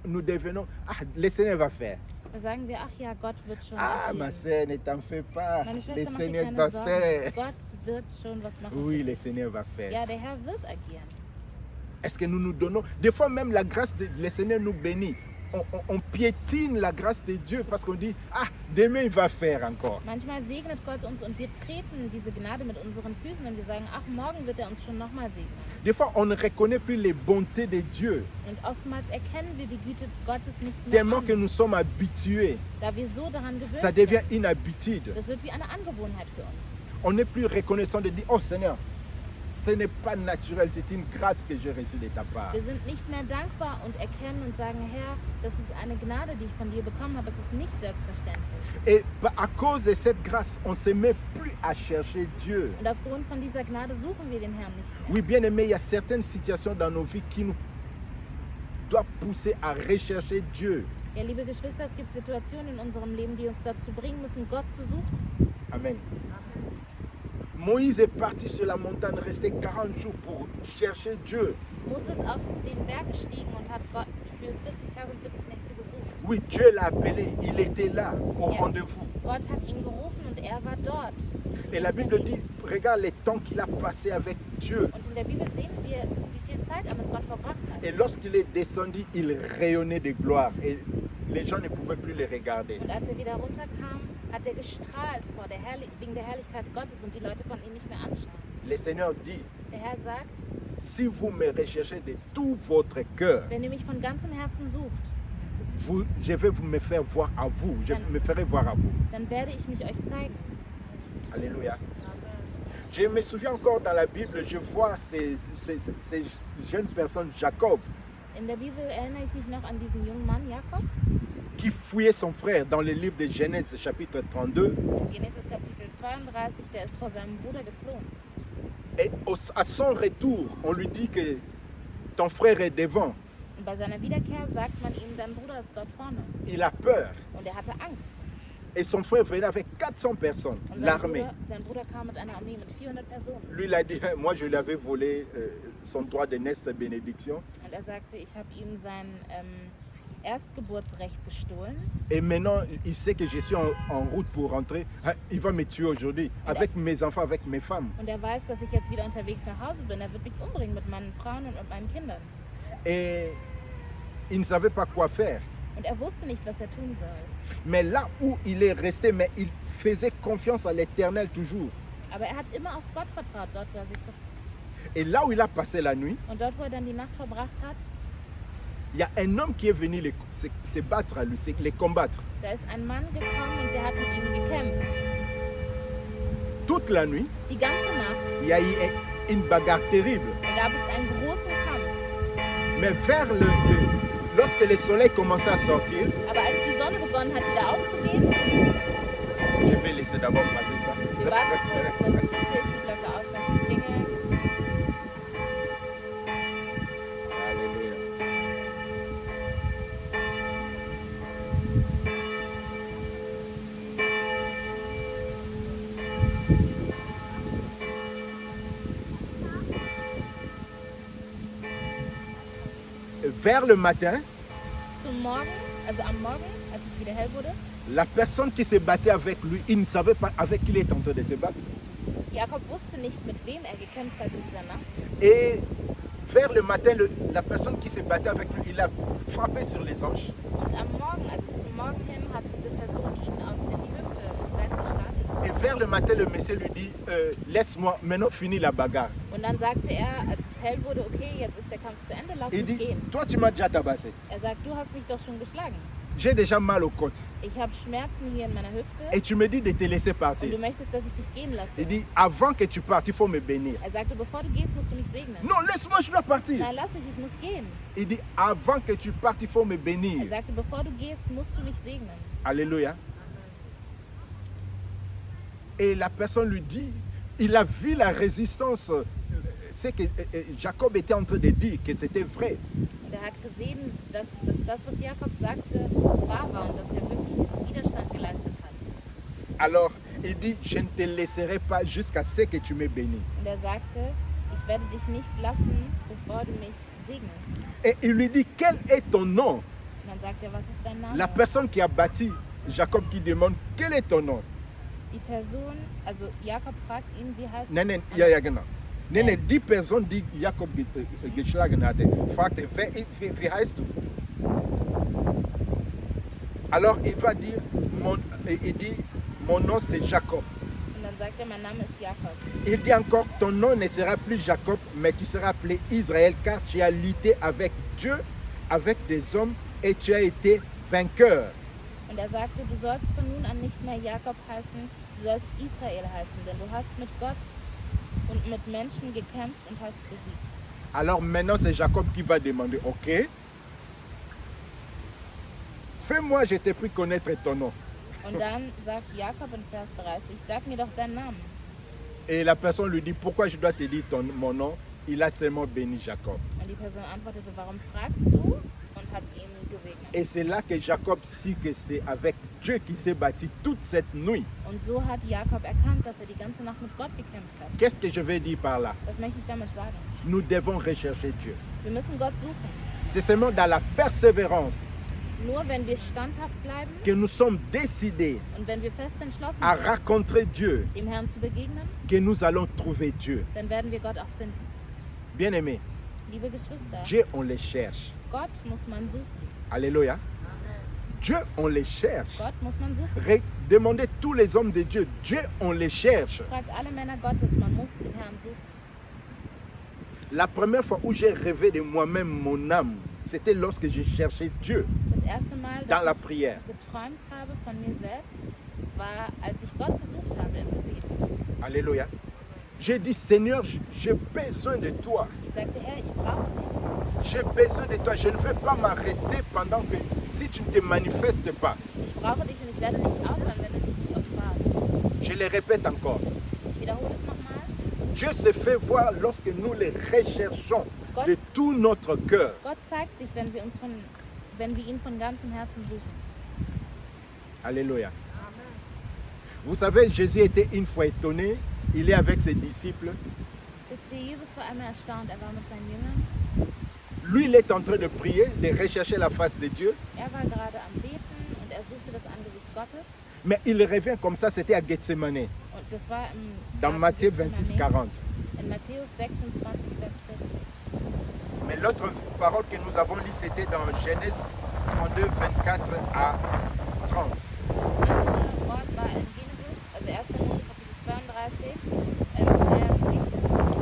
Nous devenons, le Seigneur va faire. Da sagen wir, ach ja, Gott wird schon Ah, ma agieren. sœur, ne t'en fais pas. Meine Le Schwester, mach dir Seigneur keine va Sorgen. faire. Gott wird schon was machen. Oui, für le dich. Seigneur va faire. Ja, der Herr wird agieren. Est-ce que nous nous donnons? Des fois même la grâce de le Seigneur nous bénit. On piétine la grâce de Dieu parce qu'on dit, ah, demain il va faire encore. Manchmal segnet Gott uns und wir treten diese Gnade mit unseren Füßen und wir sagen, ach, morgen wird er uns schon nochmal segnen. Des fois on ne reconnaît plus les bontés de Dieu, Und oftmals erkennen wir die Güte Gottes nicht mehr tellement que an, nous sommes habitués. da wir so daran gewöhnt Ça sind. devient une habitude. Das wird wie eine Angewohnheit für uns. On n'est plus reconnaissant de dire, oh Seigneur, ce n'est pas naturel, c'est une grâce que j'ai reçue de ta part. Wir sind nicht mehr dankbar und erkennen und sagen, Herr, das ist eine Gnade, die ich von dir bekommen habe. Es ist nicht selbstverständlich. Et à cause de cette grâce, on ne se met plus à chercher Dieu. Und aufgrund von dieser Gnade suchen wir den Herrn nicht mehr. Oui, bien aimé, il y a certaines situations dans nos vies qui nous doivent pousser à rechercher Dieu. Ja, liebe Geschwister, es gibt Situationen in unserem Leben, die uns dazu bringen müssen, Gott zu suchen. Amen. Moïse est parti sur la montagne, resté 40 jours pour chercher Dieu. Moses ist auf den Berg gestiegen und hat Gott für 40 Tage und 40 Nächte gesucht. Oui, Dieu l'a appelé, il était là, au Ja. rendez-vous. Gott hat ihn gerufen und er war dort. Et la Bible dit, regarde les temps qu'il a passé avec Dieu. Und in der Bibel sehen wir, wie viel Zeit er mit Gott verbracht hat. Et lorsqu'il est descendu, il rayonnait de gloire. Et les gens ne pouvaient plus le regarder. Und als er wieder runterkam, hat er gestrahlt wegen der Herrlichkeit Gottes und die Leute konnten ihn nicht mehr anschauen. Le Seigneur dit, Der Herr sagt, si vous me recherchez de tout votre cœur, wenn ihr mich von ganzem Herzen sucht, je vais me faire voir à vous. Je me ferai voir à vous. dann werde ich mich euch zeigen. Alléluia. Je me souviens encore dans la Bible, je vois ces jeunes personnes, Jacob, In der Bibel erinnere ich mich noch an diesen jungen Mann, Jakob, qui fouillait son frère dans le livre de Genèse chapitre 32. in Genesis Kapitel 32, der ist vor seinem Bruder geflohen. Et à son retour, on lui dit que ton frère est devant. Und bei seiner Wiederkehr sagt man ihm, dein Bruder ist dort vorne. Il a peur. Und er hatte Angst. Et son frère venait avec 400 personnes, Und l'armée. sein Bruder kam mit einer Armee mit 400 Personen. Lui, il a dit, moi je lui avais volé son droit de naissance et bénédiction. Und er sagte, ich habe ihm sein Erstgeburtsrecht gestohlen. Et maintenant, il sait que je suis en route pour rentrer. Ah, il va me tuer aujourd'hui, avec mes enfants, avec mes femmes. Und er weiß, dass ich jetzt wieder unterwegs nach Hause bin. Er wird mich umbringen mit meinen Frauen und mit meinen Kindern. Et il ne savait pas quoi faire. Und er wusste nicht, was er tun soll. Mais là où il est resté, mais il faisait confiance à l'Éternel toujours. Aber er hat immer auf Gott vertraut, dort wo er sich befand. Et là où il a passé la nuit, Und dort, wo er dann die Nacht verbracht hat, il y a un homme qui est venu se battre à lui, les combattre. da ist ein Mann gekommen und der hat mit ihm gekämpft. Toute la nuit, Die ganze Nacht, il y a eu une bagarre terrible. da gab es einen großen Kampf. Mais lorsque le soleil commençait à sortir, Aber als die Sonne begonnen hat, wieder aufzugehen, je vais laisser d'abord passer ça. wir warten kurz, dass die Kirchenglocke aufhört zu klingeln. Alléluia. Vers le matin, Zum Morgen, also am Morgen, als es wieder hell wurde, la personne qui se battait avec lui, il ne savait pas avec qui il était en train de se battre. Jakob wusste nicht, mit wem er gekämpft hat in dieser Nacht. Et vers le matin, la personne qui se battait avec lui, il a frappé sur les hanches. Und am Morgen, also zum Morgen hin, hat diese Person ihn in die Hüfte, in die Seite geschlagen. Et vers le matin, le monsieur lui dit, laisse-moi, maintenant finis la bagarre. Und dann sagte er, als es hell wurde, okay, jetzt ist der Kampf zu Ende, lass Il mich dit, gehen. toi tu m'as déjà tabassé. Er sagt, du hast mich doch schon geschlagen. J'ai déjà mal aux côtes. Ich habe Schmerzen hier in meiner Hüfte Et tu me dis de te laisser und partir. du möchtest, dass ich dich gehen lasse. Il dit, avant que tu partes, il faut me bénir. Er sagte, bevor du gehst, musst du mich segnen. Non, laisse-moi, je dois partir. Nein, lass mich, ich muss gehen. Il dit, avant que tu partes, il faut me Er bénir. sagte, bevor du gehst, musst du mich segnen. Alléluia. Et la personne lui dit, il a vu la résistance. C'est que Jacob était en train de dire que c'était vrai. Und er hat gesehen, dass das, was Jakob sagte, wahr war und dass er wirklich diesen Widerstand geleistet hat. Alors, il dit, je ne te laisserai pas jusqu'à ce que tu me bénis. Und er sagte, ich werde dich nicht lassen, bevor du mich segnest. Et il lui dit, quel est ton nom? Und dann sagt er, was ist dein Name? La personne qui a bâti, Jacob qui demande, quel est ton nom? Die Person, also Jakob fragt ihn, wie heißt Nee, nee, ja, genau. Nee, nee, die Person, die Jakob geschlagen hatte, fragte, wie heißt du? Alors il va dire, il dit, mon nom c'est Jacob. Und dann sagt er, mein Name ist Jakob. Il dit encore, ton nom ne sera plus Jacob, mais tu seras appelé Israël, car tu as lutté avec Dieu, avec des hommes, et tu as été vainqueur. Und er sagte, du sollst von nun an nicht mehr Jakob heißen, du sollst Israel heißen, denn du hast mit Gott und mit Menschen gekämpft und hast besiegt. Alors maintenant c'est Jacob qui va demander, ok, fais-moi, je t'ai pris connaître ton nom. Und dann sagt Jakob in Vers 30, sag mir doch deinen Namen. Et la personne lui dit, pourquoi je dois te dire mon nom? Il a seulement béni Jacob. Und die Person antwortete, warum fragst du? Und hat ihn gesegnet. Et c'est là que Jacob sait que c'est avec Dieu qui s'est bâti toute cette nuit. Und so hat Jakob erkannt, dass er die ganze Nacht mit Gott gekämpft hat. Qu'est-ce que je veux dire par là? Was möchte ich damit sagen? Nous devons rechercher Dieu. Wir müssen Gott suchen. C'est seulement dans la persévérance Nur wenn wir standhaft bleiben que nous sommes décidés und wenn wir fest entschlossen à sind, rencontrer Dieu, dem Herrn zu begegnen, que nous allons trouver Dieu. dann werden wir Gott auch finden. Bien-aimés, Liebe Geschwister, Dieu, on les cherche. Gott muss man suchen. Alléluia. Dieu, on les cherche. Gott muss man suchen. Demandez tous les hommes de Dieu. Dieu, on les cherche. Fragt alle Männer Gottes, man muss den Herrn suchen. La première fois où j'ai rêvé de moi-même, mon âme, c'était lorsque j'ai cherché Dieu Das erste Mal, dans la dass prière. ich geträumt habe von mir selbst, war, als ich Gott gesucht habe im Gebet. Alléluia. J'ai dit, Seigneur, j'ai besoin de toi. Ich sagte, Herr, ich brauche dich. J'ai besoin de toi. Je ne veux pas m'arrêter pendant que si tu ne te manifestes pas. Ich brauche dich und ich werde nicht aufhören, wenn du dich nicht offenbarst. Je le répète encore. Ich wiederhole es nochmal. Dieu se fait voir lorsque nous les recherchons de tout notre cœur. Gott zeigt sich, wenn wir ihn von ganzem Herzen suchen. Alléluia. Vous savez, Jésus était une fois étonné. Il est avec ses disciples. Wisst ihr, Jesus war einmal erstaunt. Er war mit seinen Jüngern. Lui, il est en train de prier, de rechercher la face de Dieu. Er war gerade am Beten und er suchte das Angesicht Gottes. Mais il revient comme ça, c'était à Gethsemane, Und das war im dans Garten Matthieu Gethsemane, 26, 40. in Matthäus 26, Vers 40. Mais l'autre parole que nous avons lue, c'était dans Genèse 32, 24 à 30. Das andere Wort war in Genesis, also 1. Mose Kapitel 32, Vers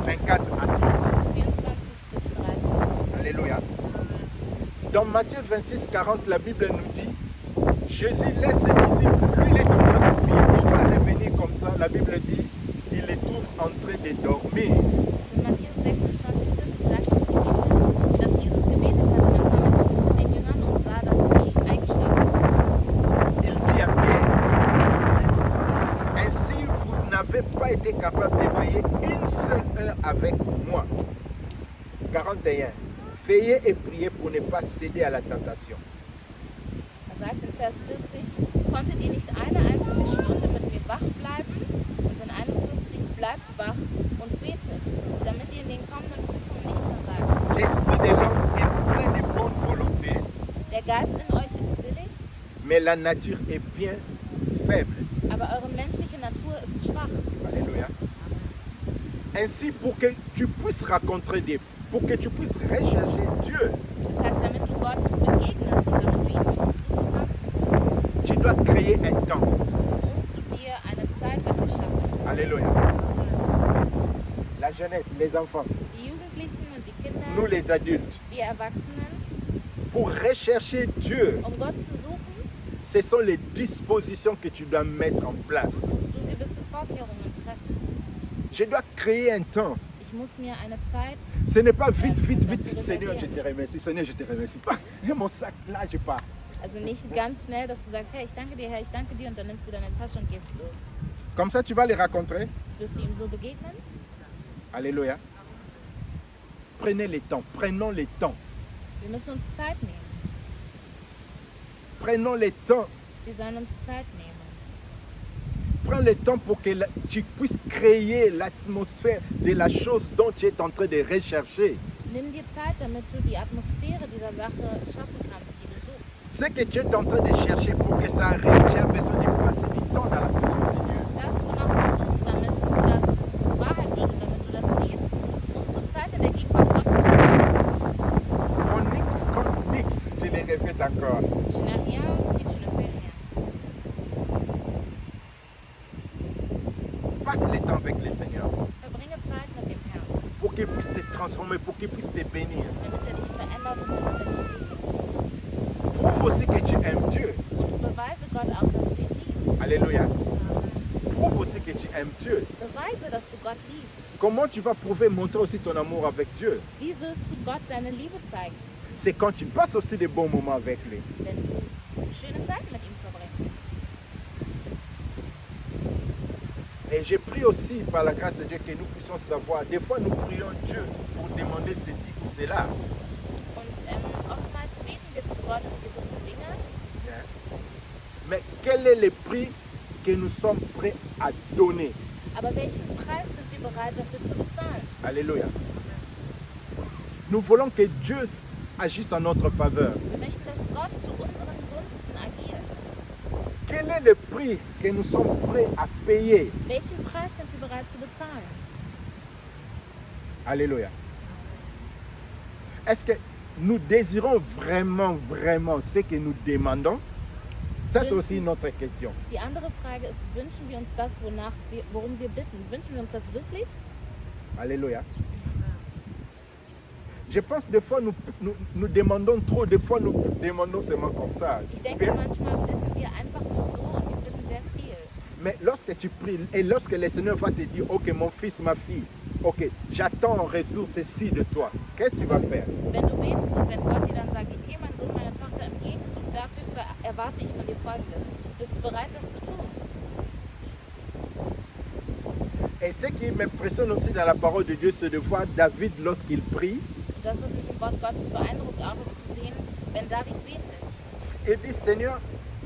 24 à 30. 24 bis 30. Alléluia. Dans Matthieu 26, 40, la Bible nous dit, Jésus laisse ses disciples, lui il est en train de prier, il va revenir comme ça. La Bible dit, il les trouve en train de dormir. In Matthäus 26, 40 sagt uns die Bibel, dass Jesus gebetet hat und dann kam er zu den Jüngern und sah, dass sie eingeschlafen sind. Il dit à Pierre, Und sagte zu Petrus, ainsi vous n'avez pas été capable de veiller une seule heure avec moi. 41. Veillez et priez pour ne pas céder à la tentation. Er sagt in Vers 40, konntet ihr nicht eine einzige Stunde mit mir wach bleiben? Und in 41, bleibt wach und betet, damit ihr in den kommenden Prüfungen nicht versagt. L'esprit de l'homme est plein de bonne volonté, Der Geist in euch ist willig, mais la nature est bien faible. aber eure menschliche Natur ist schwach. Alléluia. Ainsi, pour que tu puisses rencontrer Dieu, pour que tu puisses rechercher Dieu, Das heißt, damit du Gott begegnest und damit du ihn wirklich suchen kannst, tu dois créer un temps. musst du dir eine Zeit dafür schaffen. Alléluia. La jeunesse, les enfants, Die Jugendlichen und die Kinder, nous les adultes, die Erwachsenen, pour rechercher Dieu, um Gott zu suchen, ce sont les dispositions que tu dois mettre en place. musst du gewisse Vorkehrungen treffen. Je dois créer un temps. Ich muss mir eine Zeit, Ce n'est pas vite, vite, vite. Seigneur, je te remercie. Seigneur, je te remercie. Pas mon sac, là, je pars. also nicht ganz schnell, dass du sagst, hey, ich danke dir, Herr, ich danke dir, und dann nimmst du deine Tasche und gehst los. Comme ça, tu vas les rencontrer. Wirst du ihm so begegnen? Alléluia. Prenez le temps. Prenons le temps. Wir müssen uns Zeit nehmen. Prenons le temps. Wir sollen uns Zeit nehmen. Prends le temps pour que tu puisses créer l'atmosphère de la chose dont tu es en train de rechercher. Nimm dir Zeit, damit du die Atmosphäre dieser Sache schaffen kannst, die du suchst. Ce que tu es en train de chercher pour que ça arrive, tu as besoin de passer du temps dans la présence de Dieu. Das, wonach du suchst, damit das Wahrheit wird und damit du das siehst, musst du Zeit in der Gegenwart Gottes verbringen. Phonix comme nix, je le répète encore. Tu n'as rien si tu ne fais rien. Passe le temps avec le Seigneur Verbringe Zeit mit dem Herrn, pour qu'il puisse te transformer, pour qu'il puisse te bénir. damit er dich verändert und damit er dich segnet. Prouve aussi que tu aimes Dieu. Und beweise Gott auch, dass du ihn liebst. Alléluia. Prouve aussi que tu aimes Dieu. Beweise, dass du Gott liebst. Comment tu vas prouver, montrer aussi ton amour avec Dieu? Wie wirst du Gott deine Liebe zeigen? C'est quand tu passes aussi des bons moments avec lui. Wenn du schöne Zeit mit ihm verbringst. Et je prie aussi par la grâce de Dieu que nous puissions savoir. Des fois, nous prions Dieu pour demander ceci ou cela. Und oftmals beten wir zu Gott für gewisse Dinge. Mais quel est le prix que nous sommes prêts à donner? Aber welchen Preis sind wir bereit dafür zu bezahlen? Alléluia. Nous voulons que Dieu agisse en notre faveur. Wir möchten, dass Gott zu unseren Gunsten agiert. Quel est le prix que nous sommes prêts à payer? Welchen Preis sind wir bereit zu bezahlen? Alléluia. Est-ce que nous désirons vraiment, vraiment ce que nous demandons? Ça, c'est aussi une autre question. Die andere Frage ist, wünschen wir uns das, worum wir bitten? Wünschen wir uns das wirklich? Alléluia. Je pense des fois nous demandons trop, des fois nous demandons seulement comme ça. Ich denke, manchmal bitten wir einfach nur so und wir bitten sehr viel. Mais lorsque tu pries et lorsque le Seigneur va te dire, ok mon fils, ma fille, ok, j'attends en retour ceci de toi, qu'est-ce que tu vas faire? Wenn du betest und wenn Gott dir dann sagt, okay, mein Sohn, meine Tochter, im Gegenzug dafür erwarte ich von dir Folgendes. Bist du bereit, das zu tun? Et ce qui m'impressionne aussi dans la parole de Dieu, c'est de voir David lorsqu'il prie. Und das, was mich im Wort Gottes beeindruckt, auch ist zu sehen, wenn David betet. Il dit, Seigneur,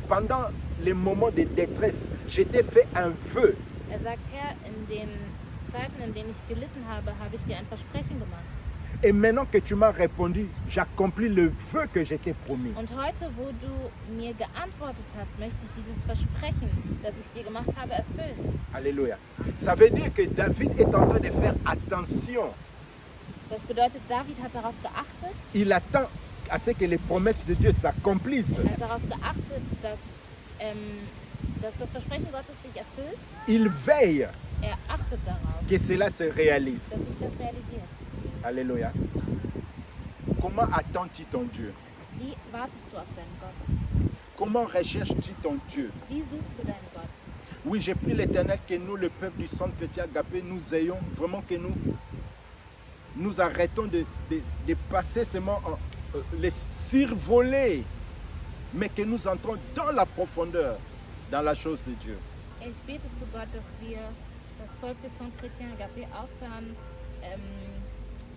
pendant les moments de détresse, je t'ai fait un vœu. Er sagt, Herr, in den Zeiten, in denen ich gelitten habe, habe ich dir ein Versprechen gemacht. Et maintenant que tu m'as répondu, j'accomplis le vœu que je t'ai promis. Und heute, wo du mir geantwortet hast, möchte ich dieses Versprechen, das ich dir gemacht habe, erfüllen. Alléluia. Ça veut dire que David est en train de faire attention. Das bedeutet, David hat darauf geachtet, Il attend à ce que les promesses de Dieu s'accomplissent. er hat darauf geachtet, dass das Versprechen Gottes sich erfüllt. Il veille Er achtet darauf, que cela se réalise. dass sich das realisiert. Alléluia. Comment attends-tu ton Dieu? Wie wartest du auf deinen Gott? Comment recherches-tu ton Dieu? Wie suchst du deinen Gott? Oui, j'ai pris l'Éternel que nous, le peuple du Centre Chrétien Agapé, nous ayons vraiment que nous arrêtons de passer seulement les survoler, mais que nous entrons dans la profondeur, dans la chose de Dieu. Ich bete zu Gott, dass wir das Volk des Centre Chrétien Agapé aufhören,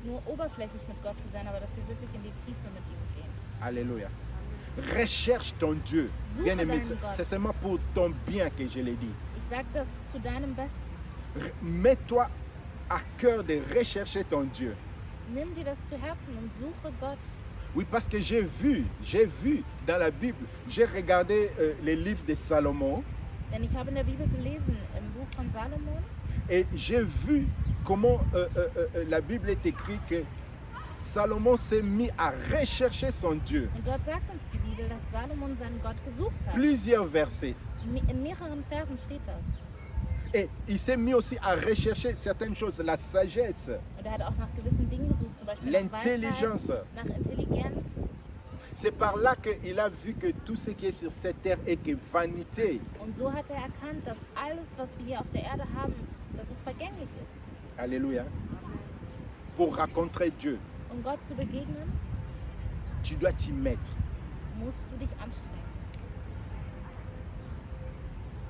nur oberflächlich mit Gott zu sein, aber dass wir wirklich in die Tiefe mit ihm gehen. Alléluia. Recherche ton Dieu. Suche Bien aimé, deinen Gott. c'est seulement pour ton bien que je l'ai dit. Ich sage das zu deinem Besten. Mets-toi à cœur de rechercher ton Dieu. Nimm dir das zu Herzen und suche Gott. Oui, parce que j'ai vu dans la Bible, j'ai regardé les livres de Salomon Denn ich habe in der Bibel gelesen, im Buch von Salomon, et j'ai vu comment la Bible est écrite que Salomon s'est mis à rechercher son Dieu. und dort sagt uns die Bibel, dass Salomon seinen Gott gesucht hat. Plusieurs versets. In mehreren Versen steht das. Et il s'est mis aussi à rechercher certaines choses, la sagesse, Und er hat auch nach gewissen Dingen gesucht, zum Beispiel nach l'intelligence. Weisheit, nach Intelligenz. C'est par là qu'il a vu que tout ce qui est sur cette terre est que vanité. Und so hat er erkannt, dass alles, was wir hier auf der Erde haben, dass es vergänglich ist. Alléluia. Pour rencontrer Dieu, Um Gott zu begegnen, tu dois t'y mettre musst du dich anstrengen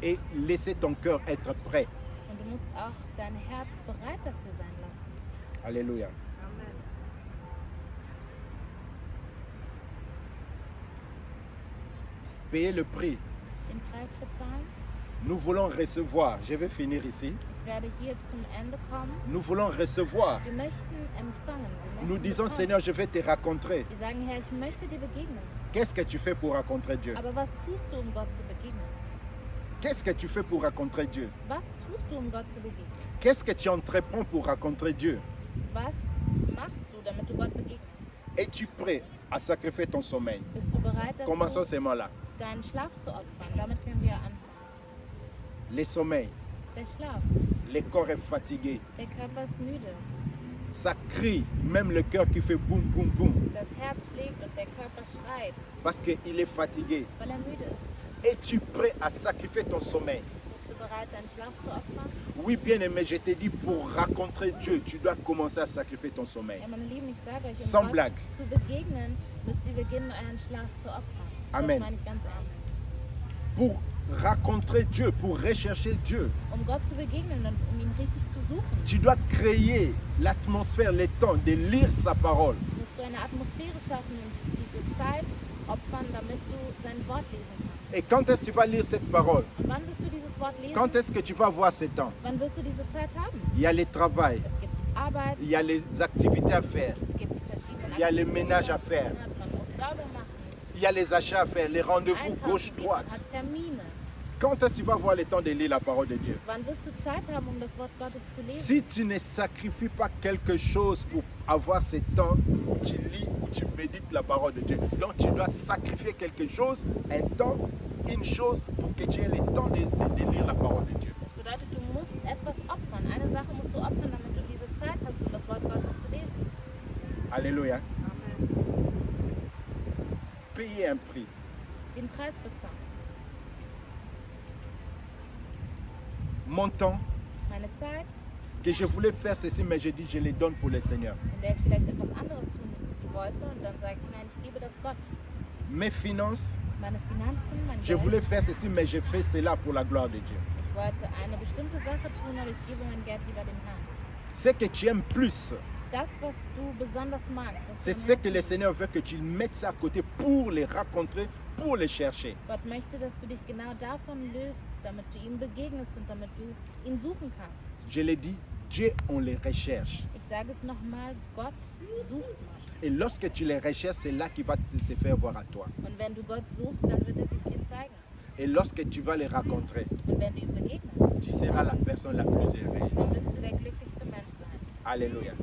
et laisser ton cœur être prêt. und du musst auch dein Herz bereit dafür sein lassen. Alléluia. Payer le prix Den Preis bezahlen, Nous voulons recevoir. Je vais finir ici. Ich werde hier zum Ende kommen. Nous voulons recevoir. Wir möchten empfangen. Wir Nous möchten disons, bekommen. Seigneur, je vais te rencontrer. Wir sagen, Herr, ich möchte dir begegnen. Qu'est-ce que tu fais pour rencontrer Dieu? Aber was tust du, um Gott zu begegnen? Qu'est-ce que tu fais pour rencontrer Dieu? Was tust du, um Gott zu begegnen? Qu'est-ce que tu entreprends pour rencontrer Dieu? Was machst du, damit du Gott begegnest? Es-tu prêt à sacrifier ton sommeil? Bist du bereit Commençons dazu, ces mots-là. deinen Schlaf zu opfern? Damit können wir anfangen. Le sommeil, Der Schlaf. le corps est fatigué. Der Körper ist müde. Ça crie, même le cœur qui fait boum, boum, boum. Das Herz schlägt und der Körper schreit, Parce qu'il est fatigué. weil er müde ist. Es-tu prêt à sacrifier ton sommeil? Bist du bereit, deinen Schlaf zu opfern? Oui, bien aimé, je te dis, pour rencontrer Dieu, tu dois commencer à sacrifier ton sommeil. Ja, meine Lieben, ich sage euch, Sans um blague. Gott zu begegnen, müsst ihr beginnen, euren Schlaf zu opfern. Amen. Das meine ich ganz ernst. Pour rencontrer Dieu, pour rechercher Dieu, Um Gott zu begegnen und um ihn richtig zu suchen, tu dois créer l'atmosphère, le temps de lire sa parole. musst du eine Atmosphäre schaffen und diese Zeit opfern, damit du sein Wort lesen kannst. Et quand est-ce que tu vas lire cette parole? Und wann wirst du dieses Wort lesen? Quand est-ce que tu vas avoir ce temps? Wann wirst du diese Zeit haben? Il y a le travail, Es gibt Arbeit, il y a les activités à faire, es gibt die verschiedenen il y a le Aktivitäten, ménage à die faire. man hat. Man muss sauber machen, il y a les achats à faire, les rendez-vous einkaufen gehen, gauche-droite. man hat Termine. Quand est-ce que tu vas avoir le temps de lire la parole de Dieu? Wann wirst du Zeit haben, um das Wort Gottes zu lesen? Si tu ne sacrifies pas quelque chose pour avoir ce temps où tu lis, où tu médites la parole de Dieu, donc tu dois sacrifier quelque chose, un temps, une chose pour que tu aies le temps de lire la parole de Dieu. Das bedeutet, du musst etwas opfern. Eine Sache musst du opfern, damit du diese Zeit hast, um das Wort Gottes zu lesen. Alléluia. Payer un prix. Den Preis bezahlen. Mon temps, Meine Zeit, que je voulais faire ceci, mais je dis, je les donne pour le Seigneur. in der ich vielleicht etwas anderes tun wollte, und dann sage ich, nein, ich gebe das Gott. Mes finances, Meine Finanzen, mein je Geld. voulais faire ceci, mais je fais cela pour la gloire de Dieu. Ich wollte eine bestimmte Sache tun, aber ich gebe mein Geld lieber dem Herrn. Ce que tu aimes plus, Das, was du besonders magst, was c'est du ce am que le Herzen Seigneur veut que tu mettes ça à côté pour les rencontrer, pour les chercher. Gott möchte, dass du dich genau davon löst, damit du ihm begegnest und damit du ihn suchen kannst. Je l'ai dit, Dieu, on les recherche. Ich sage es nochmal, Gott sucht man. Et lorsque tu les recherches, c'est là qu'il va se faire voir à toi. Und wenn du Gott suchst, dann wird er sich dir zeigen. Et lorsque tu vas les rencontrer, Und wenn du ihm begegnest, tu seras la personne la plus dann heureuse. wirst du der glücklichste Mensch sein. Alléluia.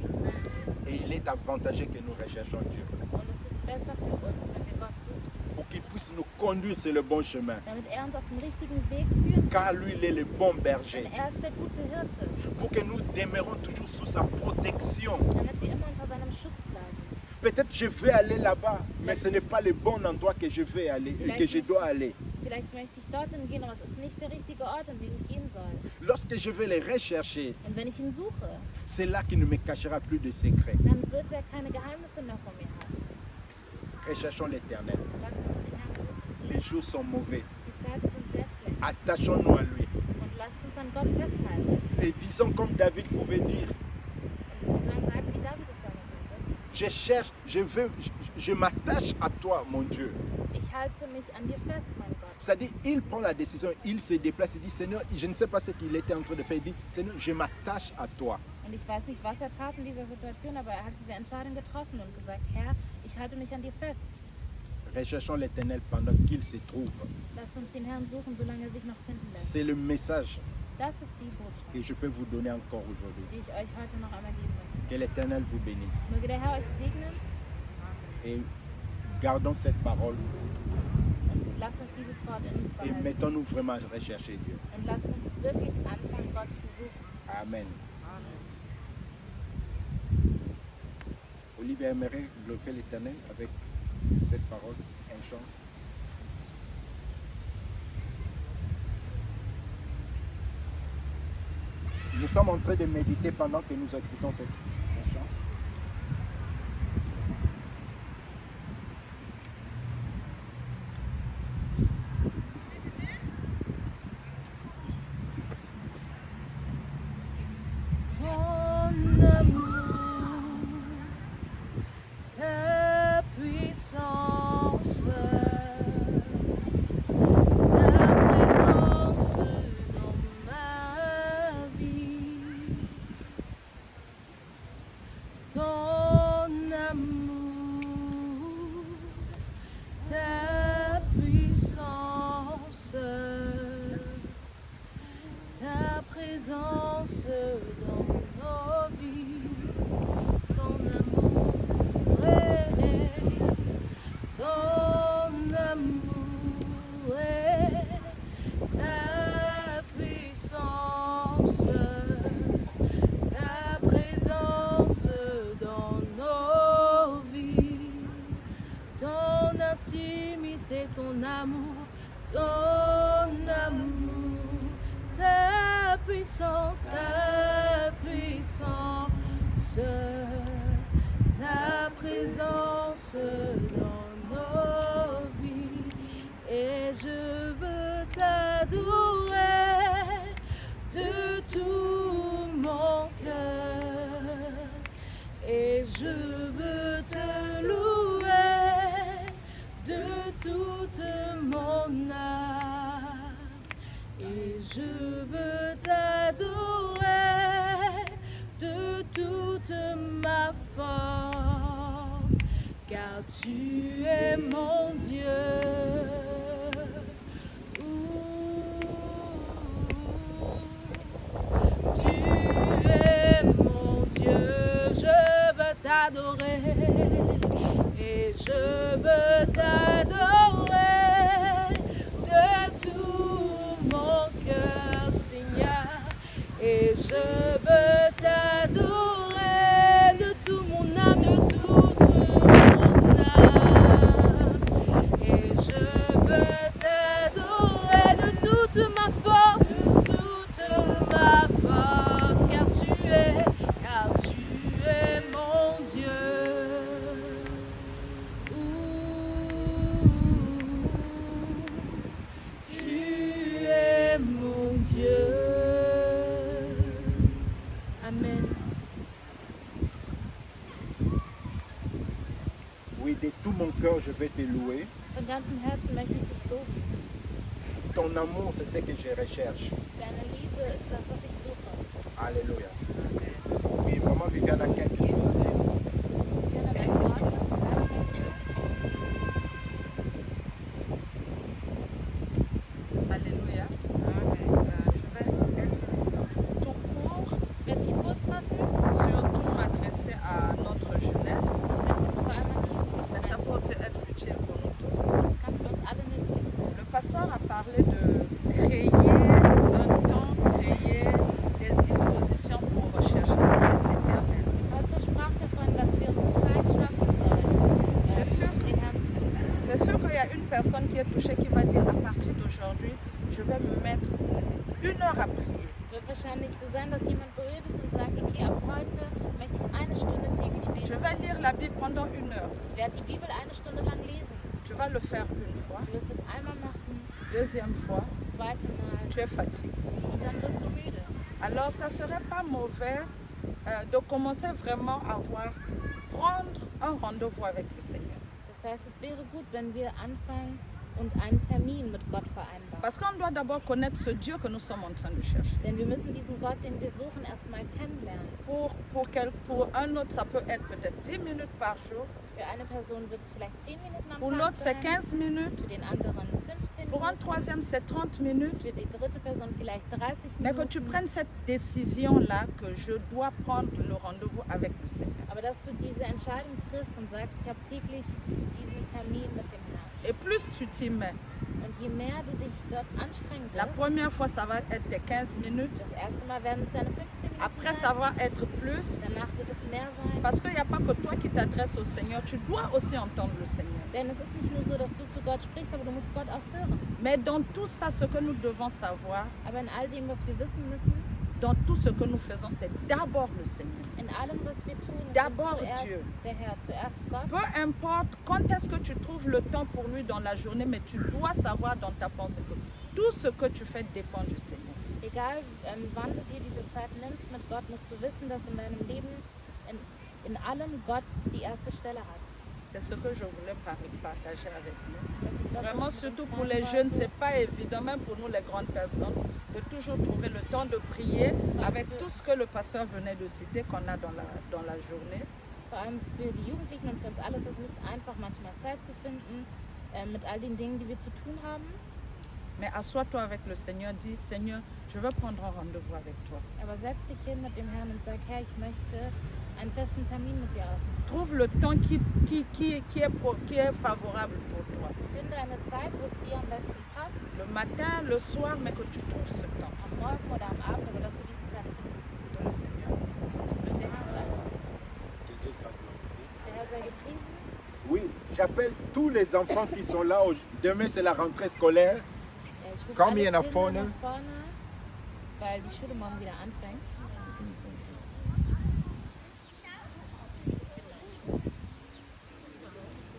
Et il est avantageux que nous recherchions Dieu. Und es ist besser für uns, wenn wir Gott suchen, Pour qu'il puisse nous conduire sur le bon chemin. damit er uns auf den richtigen Weg führen kann. Car lui, il est le bon berger. Denn er ist der gute Hirte, Pour que nous demeurons toujours sous sa protection. damit wir immer unter seinem Schutz bleiben. Peut-être je vais aller là-bas, mais ce n'est pas le bon endroit que je vais aller, que je dois aller. Vielleicht möchte ich dorthin gehen, aber es ist nicht der richtige Ort, an den ich gehen soll. Lorsque je vais les rechercher, Und wenn ich ihn suche, c'est là qu'il ne me cachera plus de secrets. dann wird er keine Geheimnisse mehr von mir haben. Recherchons l'Éternel. Lasst uns den Herrn suchen. Les jours sont mauvais. Die Zeiten sind sehr schlecht. Attachons-nous à lui. Und lasst uns an Gott festhalten. Et disons comme David pouvait dire, Und wir sollen sagen, wie David es sagen könnte. je cherche, je m'attache à toi, mon Dieu. Ich halte mich an dir fest, mein Gott. C'est-à-dire, il prend la décision, il se déplace, il dit, Seigneur, je ne sais pas ce qu'il était en train de faire, il dit, Seigneur, je m'attache à toi. Und ich weiß nicht, was er tat in dieser Situation, aber er hat diese Entscheidung getroffen und gesagt, Herr, ich halte mich an dir fest. Recherchons l'Éternel pendant qu'il se trouve. Lass uns den Herrn suchen, solange er sich noch finden lässt. C'est le message Das ist die Botschaft, que je peux vous donner encore aujourd'hui. die ich euch heute noch einmal geben möchte. Que l'Éternel vous bénisse. Möge der Herr euch segnen Et gardons cette parole und lasst uns dieses Wort in uns et behalten. mettons-nous vraiment à rechercher Dieu. Und lasst uns wirklich anfangen, Gott zu suchen. Amen. Olivier aimerait glorifier l'Éternel avec cette parole, un chant. Nous sommes en train de méditer pendant que nous écoutons ce chant. Ton amour, ta puissance, ta présence intimité, ton amour, ta puissance, ta présence dans nos vies. Et je veux t'adorer de tout mon cœur. Et je veux te louer de toute mon âme. Et je veux t'adorer de toute ma force, car tu es mon Dieu. Tu es mon Dieu, je veux t'adorer et je veux t'adorer de tout mon cœur, Seigneur, et je veux t'adorer de tout mon âme, de toute mon âme, et je veux t'adorer de toute ma force, car tu es mon Dieu. Tu es mon Dieu. Amen. Oui, de tout mon cœur, je vais te louer. Von ganzem Herzen möchte ich dich loben. Ton amour, c'est ce que je recherche. Deine Liebe ist das, was ich suche. Alléluia. Oui, maman Viviane a quelque chose à dire. Ich kann dazu fragen, was du sagen möchtest. Alléluia. Je vais être tout court, Ich werde mich kurz fassen. surtout m'adresser à notre jeunesse, Ich möchte mich vor allem an die Jugendlichen mais ça wenden. peut aussi être utile pour nous tous. Das kann für uns alle nützlich sein. Le pasteur a parlé de créer un temps, créer des dispositions pour rechercher l'Éternel. Der Pastor sprach davon, dass wir uns Zeit schaffen sollen, C'est sûr, den Herrn zu finden. c'est sûr qu'il y a une personne qui est touchée qui va dire à partir d'aujourd'hui, je vais me mettre 1 heure à prier. Es wird wahrscheinlich so sein, dass jemand berührt ist und sagt, okay, ab heute möchte ich 1 Stunde täglich Je beten. vais lire la Bible pendant 1 heure. Ich werde die Bibel 1 Stunde lang lesen. Tu vas le faire une fois, Du wirst es einmal machen, deuxième fois, das zweite Mal tu es fatigué. und dann wirst du müde. Alors, ça ne serait pas mauvais de commencer vraiment à prendre un rendez-vous avec le Seigneur. Das heißt, es wäre gut, wenn wir anfangen und einen Termin mit Gott vereinbaren. Parce qu'on doit d'abord connaître ce Dieu que nous sommes en train de chercher. Denn wir müssen diesen Gott, den wir suchen, erstmal kennenlernen. Pour un autre, ça peut être peut-être 10 minutes par jour. Für eine Person wird es vielleicht 10 Minuten am Pour Tag l'autre, c'est sein, 15 minutes. für den anderen 15 Pour un Minuten, troisième, c'est 30 minutes. für die dritte Person vielleicht 30 Mais que tu Minuten. prennes cette décision-là, que je dois prendre le rendez-vous avec le Seigneur. Aber dass du diese Entscheidung triffst und sagst, ich habe täglich diesen Termin mit dem Herrn. Et plus tu t'y mets, Und je mehr du dich dort anstrengen la wirst, première fois, ça va être tes 15 minutes. das erste Mal werden es deine 15 Minuten Après, sein, ça va être plus. danach wird es mehr sein. Parce qu'il n'y a pas que toi qui t'adresses au Seigneur, tu dois aussi entendre le Seigneur. Denn es ist nicht nur so, dass du zu Gott sprichst, aber du musst Gott auch hören. Mais dans tout ça, ce que nous devons savoir, Aber in all dem, was wir wissen müssen, dans tout ce que nous faisons, c'est d'abord le Seigneur. in allem, was wir tun, ist D'abord es zuerst Dieu. der Herr, zuerst Gott. Peu importe quand est-ce que tu trouves le temps pour lui dans la journée, mais tu dois savoir dans ta pensée que tout ce que tu fais dépend du Seigneur. Egal, wann du dir diese Zeit nimmst mit Gott, musst du wissen, dass in deinem Leben in allem Gott die erste Stelle hat. C'est ce que je voulais partager avec nous. Das ist das, Vraiment, was ich mit surtout uns pour teilen les jeunes, wollte. c'est pas évident, même pour nous les grandes personnes, de toujours trouver le temps de prier avec tout ce que le pasteur venait de citer qu'on a dans la journée. Vor allem für die Jugendlichen und für uns alle ist es nicht einfach, manchmal Zeit zu finden mit all den Dingen, die wir zu tun haben. Mais assois-toi avec le Seigneur, dis Seigneur, je veux prendre un rendez-vous avec toi. Aber setz dich hin mit dem Herrn und sag, Herr, ich möchte einen festen Termin mit dir ausmachen. Trouve le temps qui est favorable pour toi. Finde eine Zeit, wo es dir am besten passt, Le matin, le soir, mais que tu trouves ce temps. am Morgen oder am Abend, aber dass du diese Zeit findest. Que le Seigneur. Und der Herr uns alles. Der Herr sei gepriesen. Oui, J'appelle tous les enfants qui sont là. Demain, c'est la rentrée scolaire. Ich rufe Komm alle hier nach Kinder vorne. nach vorne, weil die Schule morgen wieder anfängt.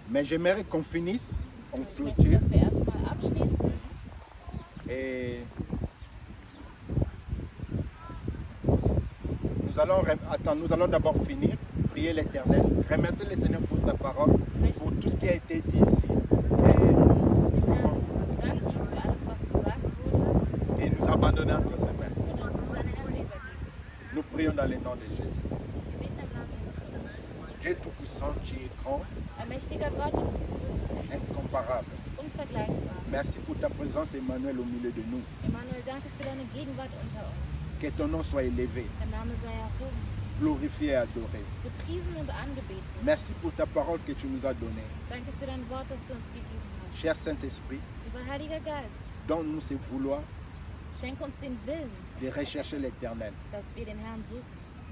Mais j'aimerais qu'on finisse, on Ich möchte, clôture. dass wir erstmal abschließen. Et nous allons d'abord finir, prier l'Éternel, remercier le Seigneur pour sa parole, pour tout ce qui a été dit ici. Danken für alles, was gesagt wurde, Et nous abandonner entre ses mains. und uns in seine Hände übergeben. Nous prions dans le nom de Jésus. Wir beten im Namen Jesu Christi. Dieu Tout-Puissant, tu es grand, Allmächtiger Gott, du bist groß, incomparable. unvergleichbar. Merci pour ta présence, Emmanuel, au milieu de nous. Emmanuel, danke für deine Gegenwart unter uns. Que ton nom soit élevé, Dein Name sei erhoben, glorifié et adoré. gepriesen und angebetet. Merci pour ta parole que tu nous as donnée. Danke für dein Wort, das du uns gegeben hast. Cher Saint-Esprit, Lieber Heiliger Geist, donne-nous ce vouloir schenk uns den Willen, de rechercher l'Éternel, dass wir den Herrn suchen,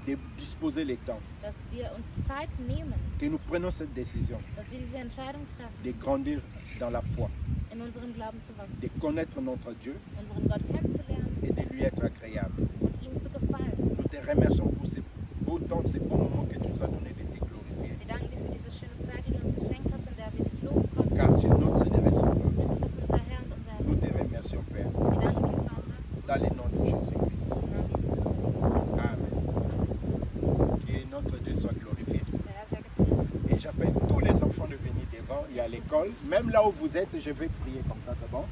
de disposer le temps, dass wir uns Zeit nehmen, que nous prenons cette décision dass wir diese Entscheidung treffen, de grandir dans la foi, in unserem Glauben zu de wachsen, connaître notre Dieu unseren Gott kennenzulernen et de lui être agréable. und ihm zu gefallen. Nous te remercions pour ce beau temps, ces beaux moments que tu nous as donné de te glorifier. Wir danken dir für diese schöne Zeit, die du uns geschenkt hast, in der wir dich loben konnten. Car tu es notre Seigneur et Sauveur. Denn du bist unser Herr und unser Nous te Erlöser. remercions, Père, Wir danken dir, Vater, dans le nom de Jésus-Christ. im Namen Jesu Christi. Amen. Que notre Dieu soit glorifié. Unser Herr sei gepriesen. Et j'appelle tous les enfants de venir devant et à l'école. Même là où vous êtes, je vais prier comme ça, c'est bon?